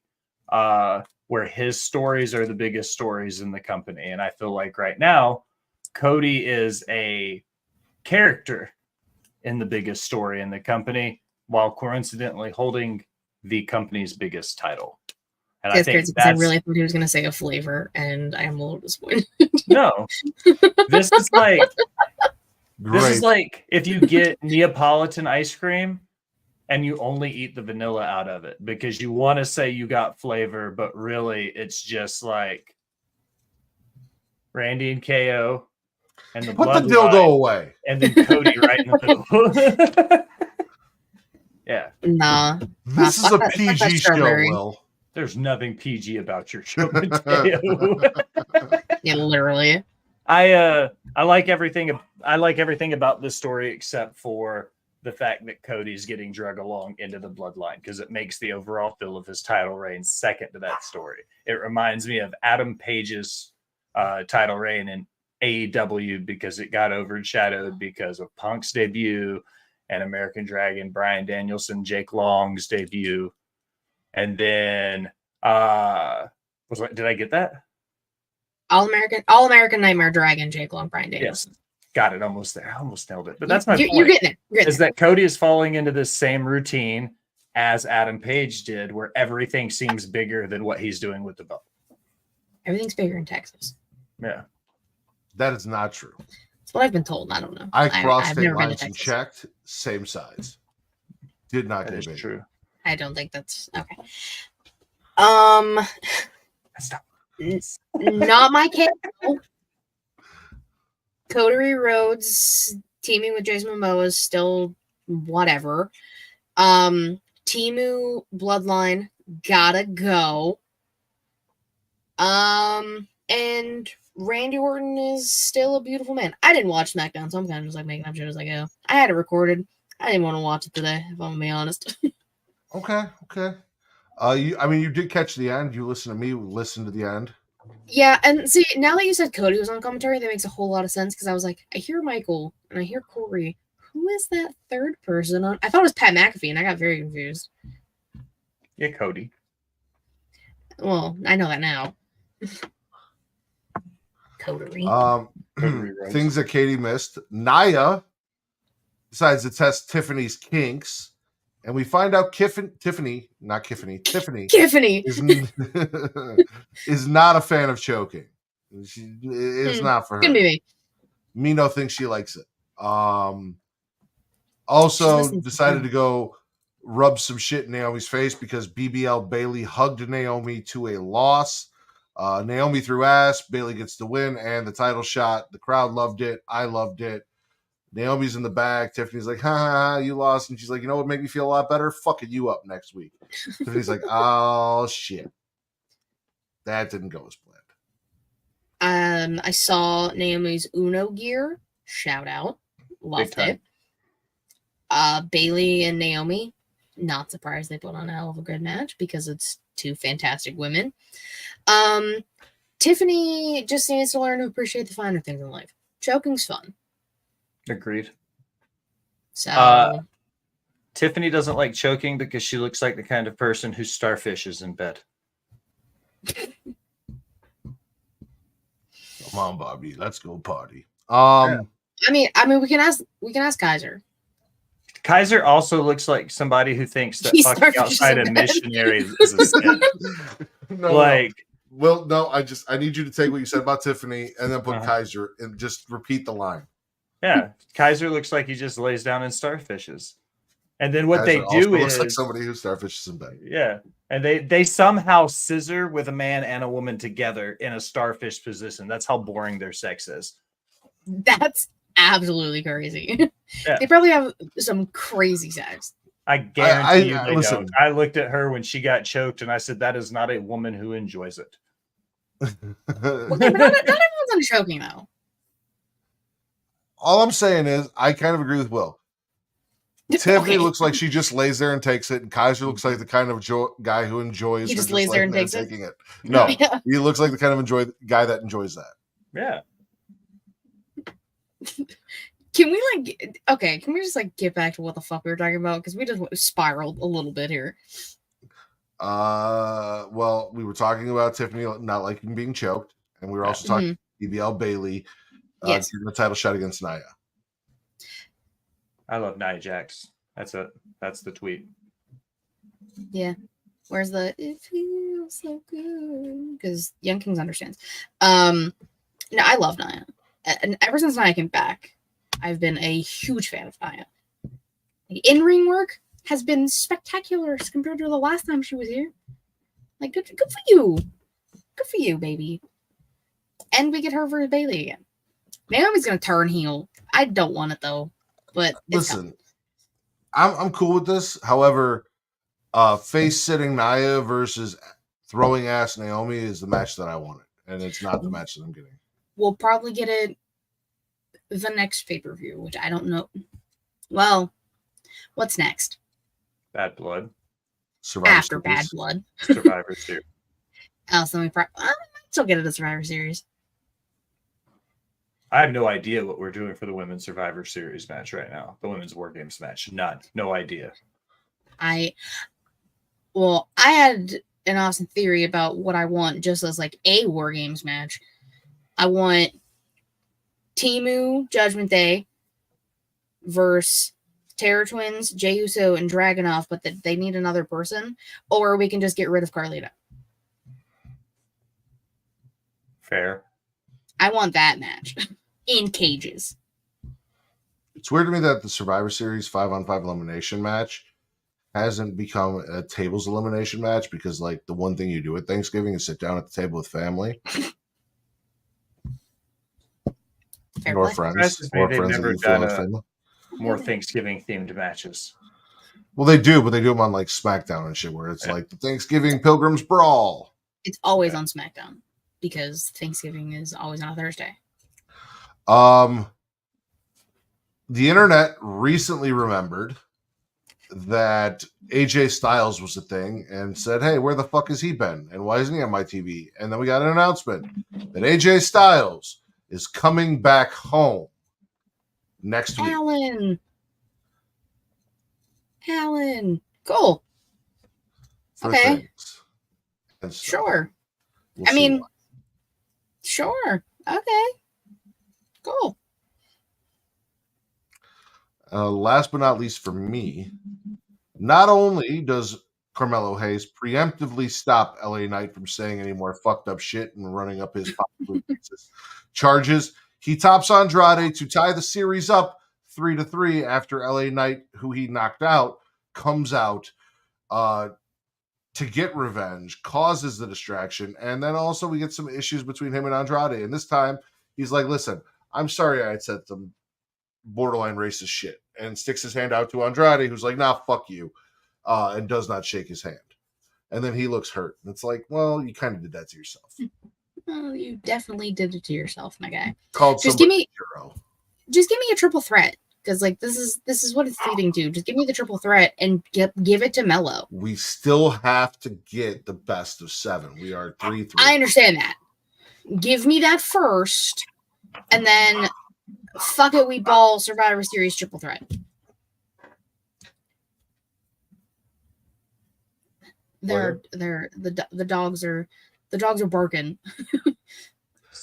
where his stories are the biggest stories in the company. And I feel like right now, Cody is a character in the biggest story in the company, while coincidentally holding the company's biggest title. And I think I really thought he was going to say a flavor, and I am a little disappointed. No, this is like if you get Neapolitan ice cream and you only eat the vanilla out of it because you want to say you got flavor, but really it's just like Randy and KO and the put the dildo away, and then Cody right in the middle. Yeah. Nah. This is a PG show, Will. There's nothing PG about your show, Mateo. Yeah, literally. I like everything. I like everything about this story except for the fact that Cody's getting drug along into the bloodline because it makes the overall feel of his title reign second to that story. It reminds me of Adam Page's title reign in AEW because it got overshadowed because of Punk's debut and American Dragon, Bryan Danielson, Jake Long's debut. And then did I get that? All American Nightmare Dragon, Jake Long, Bryan Danielson. Yes. Got it almost there. I almost nailed it. But that's my point. You're getting it. You're getting is that Cody is falling into this same routine as Adam Page did, where everything seems bigger than what he's doing with the belt. Everything's bigger in Texas. Yeah. That is not true. That's what I've been told. I don't know. I crossed I've state never been to lines and Texas. checked. Same size. Did not That get is bigger. true. I don't think that's okay. Stop. Not my case. Cody Rhodes teaming with Jason Momoa is still whatever. Timu Bloodline gotta go. And Randy Orton is still a beautiful man. I didn't watch SmackDown, so I'm kind of just like making up shit as I go. I had it recorded. I didn't want to watch it today, if I'm gonna be honest. Okay. You did catch the end. You listened to me. Listen to the end. Yeah, and see, now that you said Cody was on commentary, that makes a whole lot of sense because I was like, I hear Michael and I hear Corey. Who is that third person on? I thought it was Pat McAfee, and I got very confused. Yeah, Cody. Well, I know that now. Cody. Things that Katie missed. Nia decides to test Tiffany's kinks, and we find out Tiffany is not a fan of choking. It's not for her. Gonna be me. Mino thinks she likes it. Also decided to go rub some shit in Naomi's face because BBL Bailey hugged Naomi to a loss. Naomi threw ass. Bailey gets the win and the title shot. The crowd loved it. I loved it. Naomi's in the back. Tiffany's like, ha, you lost. And she's like, you know what made me feel a lot better? Fucking you up next week. Tiffany's like, oh, shit. That didn't go as planned. I saw Naomi's Uno gear. Shout out. Loved it. Bailey and Naomi. Not surprised they put on a hell of a good match because it's two fantastic women. Tiffany just needs to learn to appreciate the finer things in life. Choking's fun. Agreed. So Tiffany doesn't like choking because she looks like the kind of person who starfishes in bed. Come on, Bobby. Let's go party. I mean, we can ask Kaiser. Kaiser also looks like somebody who thinks that He fucking starfishes outside in of bed. missionary is a sin. I need you to take what you said about Tiffany and then put Kaiser and just repeat the line. Yeah, Kaiser looks like he just lays down and starfishes. And then what Kaiser they also do looks is like somebody who starfishes in bed. Yeah. And they somehow scissor with a man and a woman together in a starfish position. That's how boring their sex is. That's absolutely crazy. Yeah. They probably have some crazy sex. I guarantee you they listen. don't. I looked at her when she got choked and I said, that is not a woman who enjoys it. Okay, but not everyone's on choking though. All I'm saying is, I kind of agree with Will. Tiffany Okay. looks like she just lays there and takes it, and Kaiser looks like the kind of guy who enjoys. He her just lays there and takes it? taking it. No, Yeah. he looks like the kind of guy that enjoys that. Yeah. Can we just get back to what the fuck we were talking about? Because we just spiraled a little bit here. Well, we were talking about Tiffany not liking being choked, and we were also talking BBL Bailey Yes. getting the title shot against Nia. I love Nia Jax. That's the tweet. Yeah. Where's the it feels so good? Because Young Kings understands. No, I love Nia. And ever since Nia came back, I've been a huge fan of Nia. The in-ring work has been spectacular as compared to the last time she was here. Like, good for you. Good for you, baby. And we get her versus Bailey again. Naomi's gonna turn heel. I don't want it though. But Listen, I'm cool with this. However, face sitting Nia versus throwing ass Naomi is the match that I wanted, and it's not the match that I'm getting. we'll probably get it the next pay-per-view, which I don't know. Well, what's next? Bad Blood. Survivor After Series. Bad Blood. Survivor Series. Oh, so I might still get it at Survivor Series. I have no idea what we're doing for the Women's Survivor Series match right now. The Women's War Games match. None. No idea. I had an awesome theory about what I want just as like a War Games match. I want Timu Judgment Day versus Terror Twins, Jey Uso, and Dragunov, but they need another person. Or we can just get rid of Carlito. Fair. I want that match in cages. It's weird to me that the Survivor Series 5-on-5 elimination match hasn't become a tables elimination match, because like the one thing you do at Thanksgiving is sit down at the table with family. Fair Or play. friends. They've Or friends never that you feel done like a- family. More Thanksgiving themed matches. Well, they do, but they do them on like SmackDown and shit, where it's like the Thanksgiving Pilgrims Brawl. It's always on SmackDown because Thanksgiving is always on a Thursday. The internet recently remembered that AJ Styles was a thing and said, hey, where the fuck has he been? And why isn't he on my TV? And then we got an announcement that AJ Styles is coming back home next week. Alan. Cool. for Okay. things and stuff. Sure. We'll I see mean, why. sure. Okay. Cool. Last but not least for me, not only does Carmelo Hayes preemptively stop LA Knight from saying any more fucked up shit and running up his charges, he tops Andrade to tie the series up 3-3 after LA Knight, who he knocked out, comes out to get revenge, causes the distraction, and then also we get some issues between him and Andrade. And this time he's like, listen, I'm sorry I had said some borderline racist shit, and sticks his hand out to Andrade, who's like, nah, fuck you, and does not shake his hand. And then he looks hurt. And it's like, well, you kind of did that to yourself. Well, you definitely did it to yourself, my guy. Called Just give somebody me, a hero. just give me a triple threat, because like this is what it's leading to. Just give me the triple threat and give it to Mello. We still have to get the best of 7. We are 3-3. I understand that. Give me that first, and then fuck it, we ball Survivor Series triple threat. The dogs are barking. We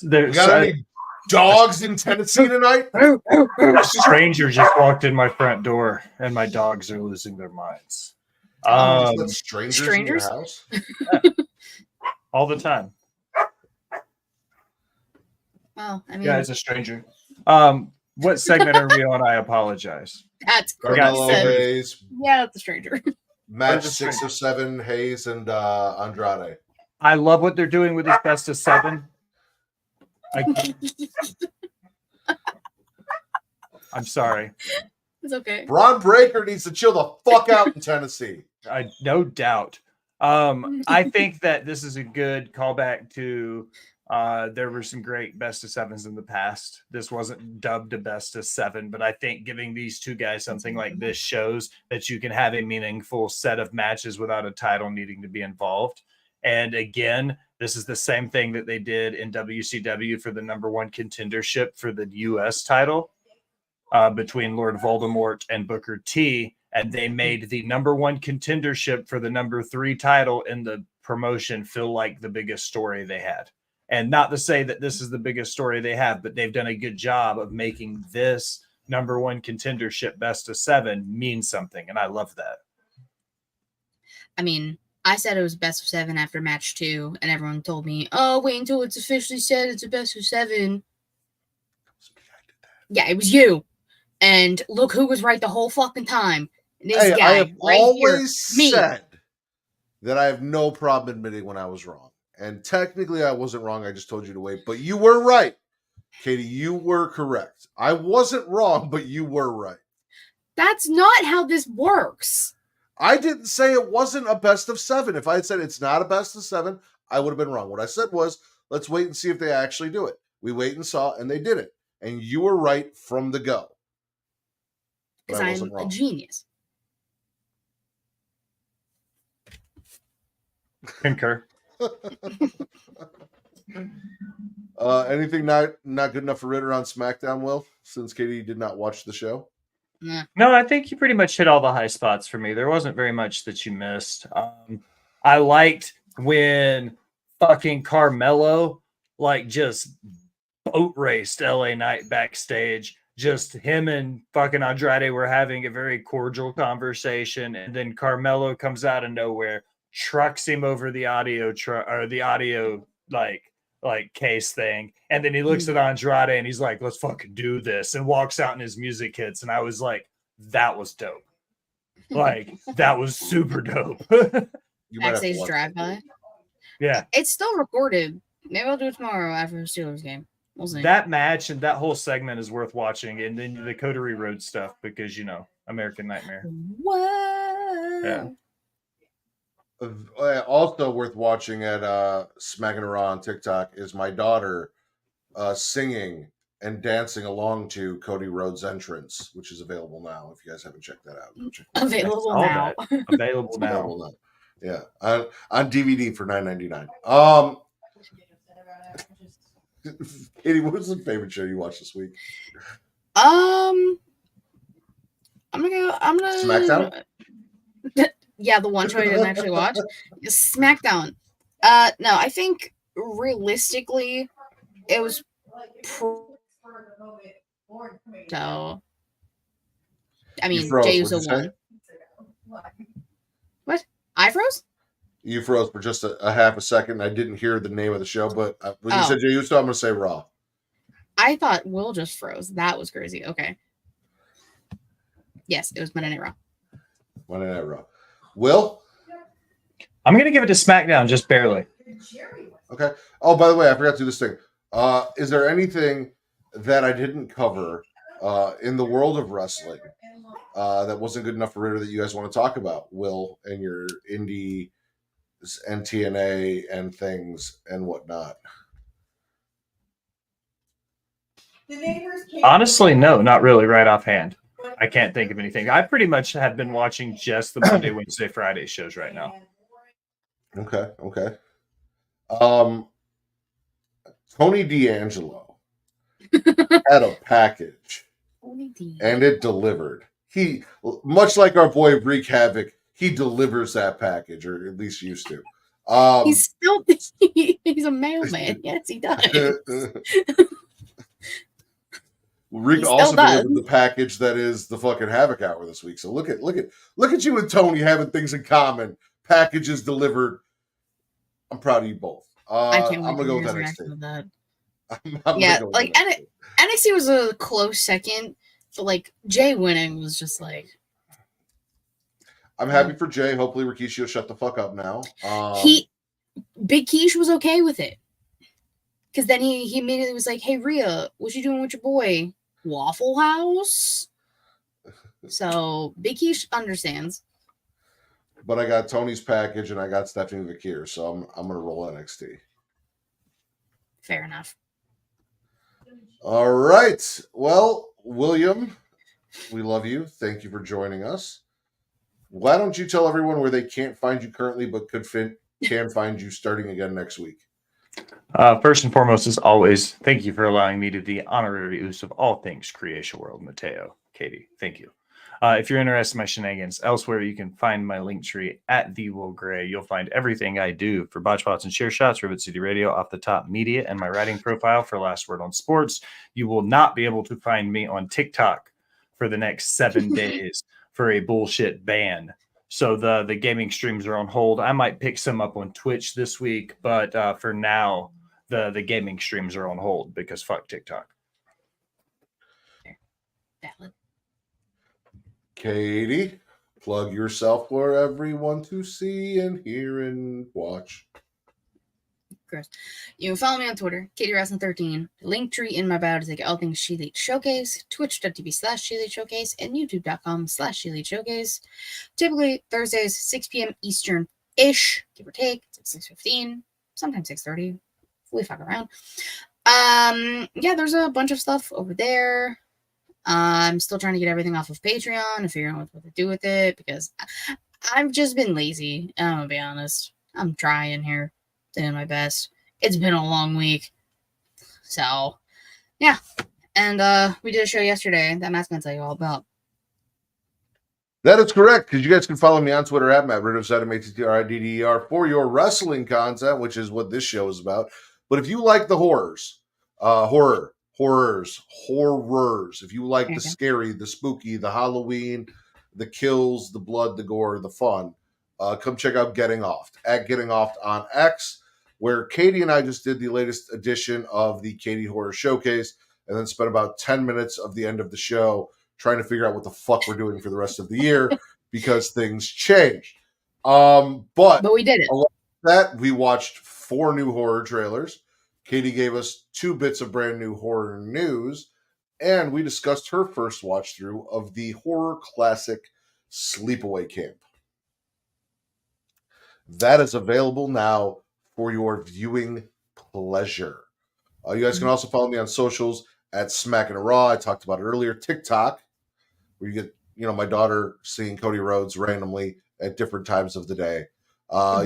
There's got any dogs in Tennessee tonight? a stranger just walked in my front door, and my dogs are losing their minds. Just let strangers in your strangers? house? All the time. Well, I mean, Yeah, it's a stranger. What segment are we on? I apologize. that's Carmelo Chris. Hayes, Yeah, that's a stranger. match 6 of 7, Hayes and Andrade. I love what they're doing with this best of 7. I'm sorry. It's okay. Braun Breaker needs to chill the fuck out in Tennessee. No doubt. I think that this is a good callback to there were some great best of 7s in the past. This wasn't dubbed a best of 7, but I think giving these two guys something like this shows that you can have a meaningful set of matches without a title needing to be involved. And again, this is the same thing that they did in WCW for the #1 contendership for the US title between Lord Voldemort and Booker T. And they made the #1 contendership for the #3 title in the promotion feel like the biggest story they had. And not to say that this is the biggest story they have, but they've done a good job of making this #1 contendership best of 7 mean something. And I love that. I mean, I said it was best of 7 after match 2, and everyone told me, "Oh, wait until it's officially said it's a best of 7." Yeah, it was you. And look who was right the whole fucking time. This Hey, guy I have right always here. Me. said that I have no problem admitting when I was wrong. And technically I wasn't wrong. I just told you to wait. But you were right. Katie, you were correct. I wasn't wrong, but you were right. That's not how this works. I didn't say it wasn't a best of 7. If I had said it's not a best of 7, I would have been wrong. What I said was, let's wait and see if they actually do it. We wait and saw, and they did it. And you were right from the go. But Because I I'm wasn't a wrong. genius. Concur. Anything not good enough for Ritter on SmackDown, Will? Since Katie did not watch the show. Nah. No, I think you pretty much hit all the high spots for me. There wasn't very much that you missed. I liked when fucking Carmelo like just boat raced LA Knight backstage. Just him and fucking Andrade were having a very cordial conversation, and then Carmelo comes out of nowhere, trucks him over the audio like case thing, and then he looks at Andrade and he's like, "Let's fucking do this," and walks out and his music hits, and I was like, "That was dope." Like that was super dope. Backstage drive-by. Yeah, it's still recorded. Maybe I'll do it tomorrow after the Steelers game. We'll see. That match and that whole segment is worth watching, and then the Coterie Road stuff because American Nightmare. What? Yeah. Also worth watching at Smackin It Raw on TikTok is my daughter singing and dancing along to Cody Rhodes' entrance, which is available now. If you guys haven't checked that out, check it out. Available now. Available now. Available now. Yeah, on DVD for $9.99. Katie, what was the favorite show you watched this week? I'm gonna SmackDown. Yeah, the one show I didn't actually watch is Smackdown. No, I think realistically, it was so. I mean, Jey Uso won. What? I froze? You froze for just a half a second. I didn't hear the name of the show, but when you said Jey Uso, I'm going to say Raw. I thought Will just froze. That was crazy. Okay. Yes, it was Monday Night Raw. Monday Night Raw. Will? I'm going to give it to SmackDown, just barely. Okay. Oh, by the way, I forgot to do this thing. Is there anything that I didn't cover in the world of wrestling that wasn't good enough for Ritter that you guys want to talk about, Will, and your indie and TNA and things and whatnot? Honestly, no, not really right offhand. I can't think of anything. I pretty much have been watching just the Monday, Wednesday, Friday shows right now. Okay. Tony D'Angelo had a package and it delivered. He, much like our boy Wreak Havoc, he delivers that package, or at least used to. He's still he's a mailman. Yes, he does. Wreak also delivered the package that is the fucking Havoc Hour this week. So look at you and Tony having things in common. Packages delivered. I'm proud of you both. I'm gonna go with NXT. NXT was a close second, but like Jay winning was just like. I'm happy for Jay. Hopefully Rikishi will shut the fuck up now. Big Keish was okay with it. Because then he immediately was like, "Hey Rhea, what you doing with your boy? Waffle House?" So Big Keish understands. But I got Tony's package and I got Stephanie Vaquer, so I'm gonna roll NXT. Fair enough. All right. Well, William, we love you. Thank you for joining us. Why don't you tell everyone where they can't find you currently, but can find you starting again next week? First and foremost, as always, thank you for allowing me to be the honorary use of all things Creation World. Mateo, Katie, thank you. If you're interested in my shenanigans elsewhere, you can find my link tree at the Will Gray. You'll find everything I do for Botch Pots and Share Shots, Rivet City Radio, Off the Top Media, and my writing profile for Last Word on Sports. You will not be able to find me on TikTok for the next 7 days for a bullshit ban. So the gaming streams are on hold. I might pick some up on Twitch this week, but for now, the gaming streams are on hold because fuck TikTok. Valid. Katie, plug yourself for everyone to see and hear and watch. Chris. You can follow me on Twitter, KatieRasson13, Linktree in my bio to take all things She Elite Showcase, twitch.tv/She Elite Showcase, and youtube.com/She Elite Showcase. Typically Thursdays, 6 p.m. Eastern-ish, give or take. It's 6:15, sometimes 6:30. We fuck around. Yeah, there's a bunch of stuff over there. I'm still trying to get everything off of Patreon and figuring out what to do with it because I've just been lazy. I'm gonna be honest. I'm trying here, doing my best. It's been a long week. So, yeah. And we did a show yesterday that Matt's going to tell you all about. That is correct, because you guys can follow me on Twitter at Matt Ridder, MATTRIDDER, for your wrestling content, which is what this show is about. But if you like the horrors, if you like the scary, the spooky, the Halloween, the kills, the blood, the gore, the fun, come check out Getting Off at Getting Off on X, where Katie and I just did the latest edition of the Katie Horror Showcase, and then spent about 10 minutes of the end of the show trying to figure out what the fuck we're doing for the rest of the year because things changed. But we did it. Along with that, we watched 4 new horror trailers. Katie gave us 2 bits of brand new horror news, and we discussed her first watch through of the horror classic Sleepaway Camp. That is available now for your viewing pleasure. You guys can also follow me on socials at Smackin It Raw. I talked about it earlier. TikTok, where you get, my daughter seeing Cody Rhodes randomly at different times of the day.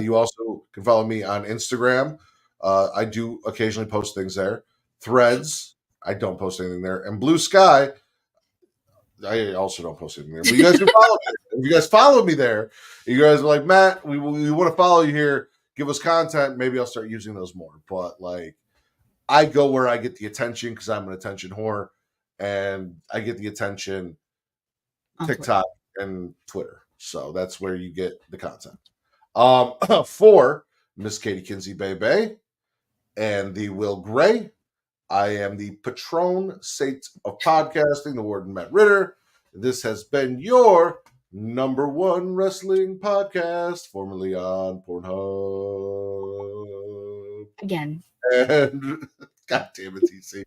You also can follow me on Instagram. I do occasionally post things there. Threads, I don't post anything there. And Blue Sky, I also don't post anything there. But you guys can follow me. If you guys follow me there, you guys are like, Matt, we want to follow you here. Give us content. Maybe I'll start using those more. But I go where I get the attention because I'm an attention whore, and I get the attention TikTok and Twitter. So that's where you get the content. For Miss Katie Kinsey Bebe and the Will Gray, I am the patron saint of podcasting, the Warden Matt Ridder. This has been your #1 wrestling podcast, formerly on Pornhub. Again. And God damn it, TC.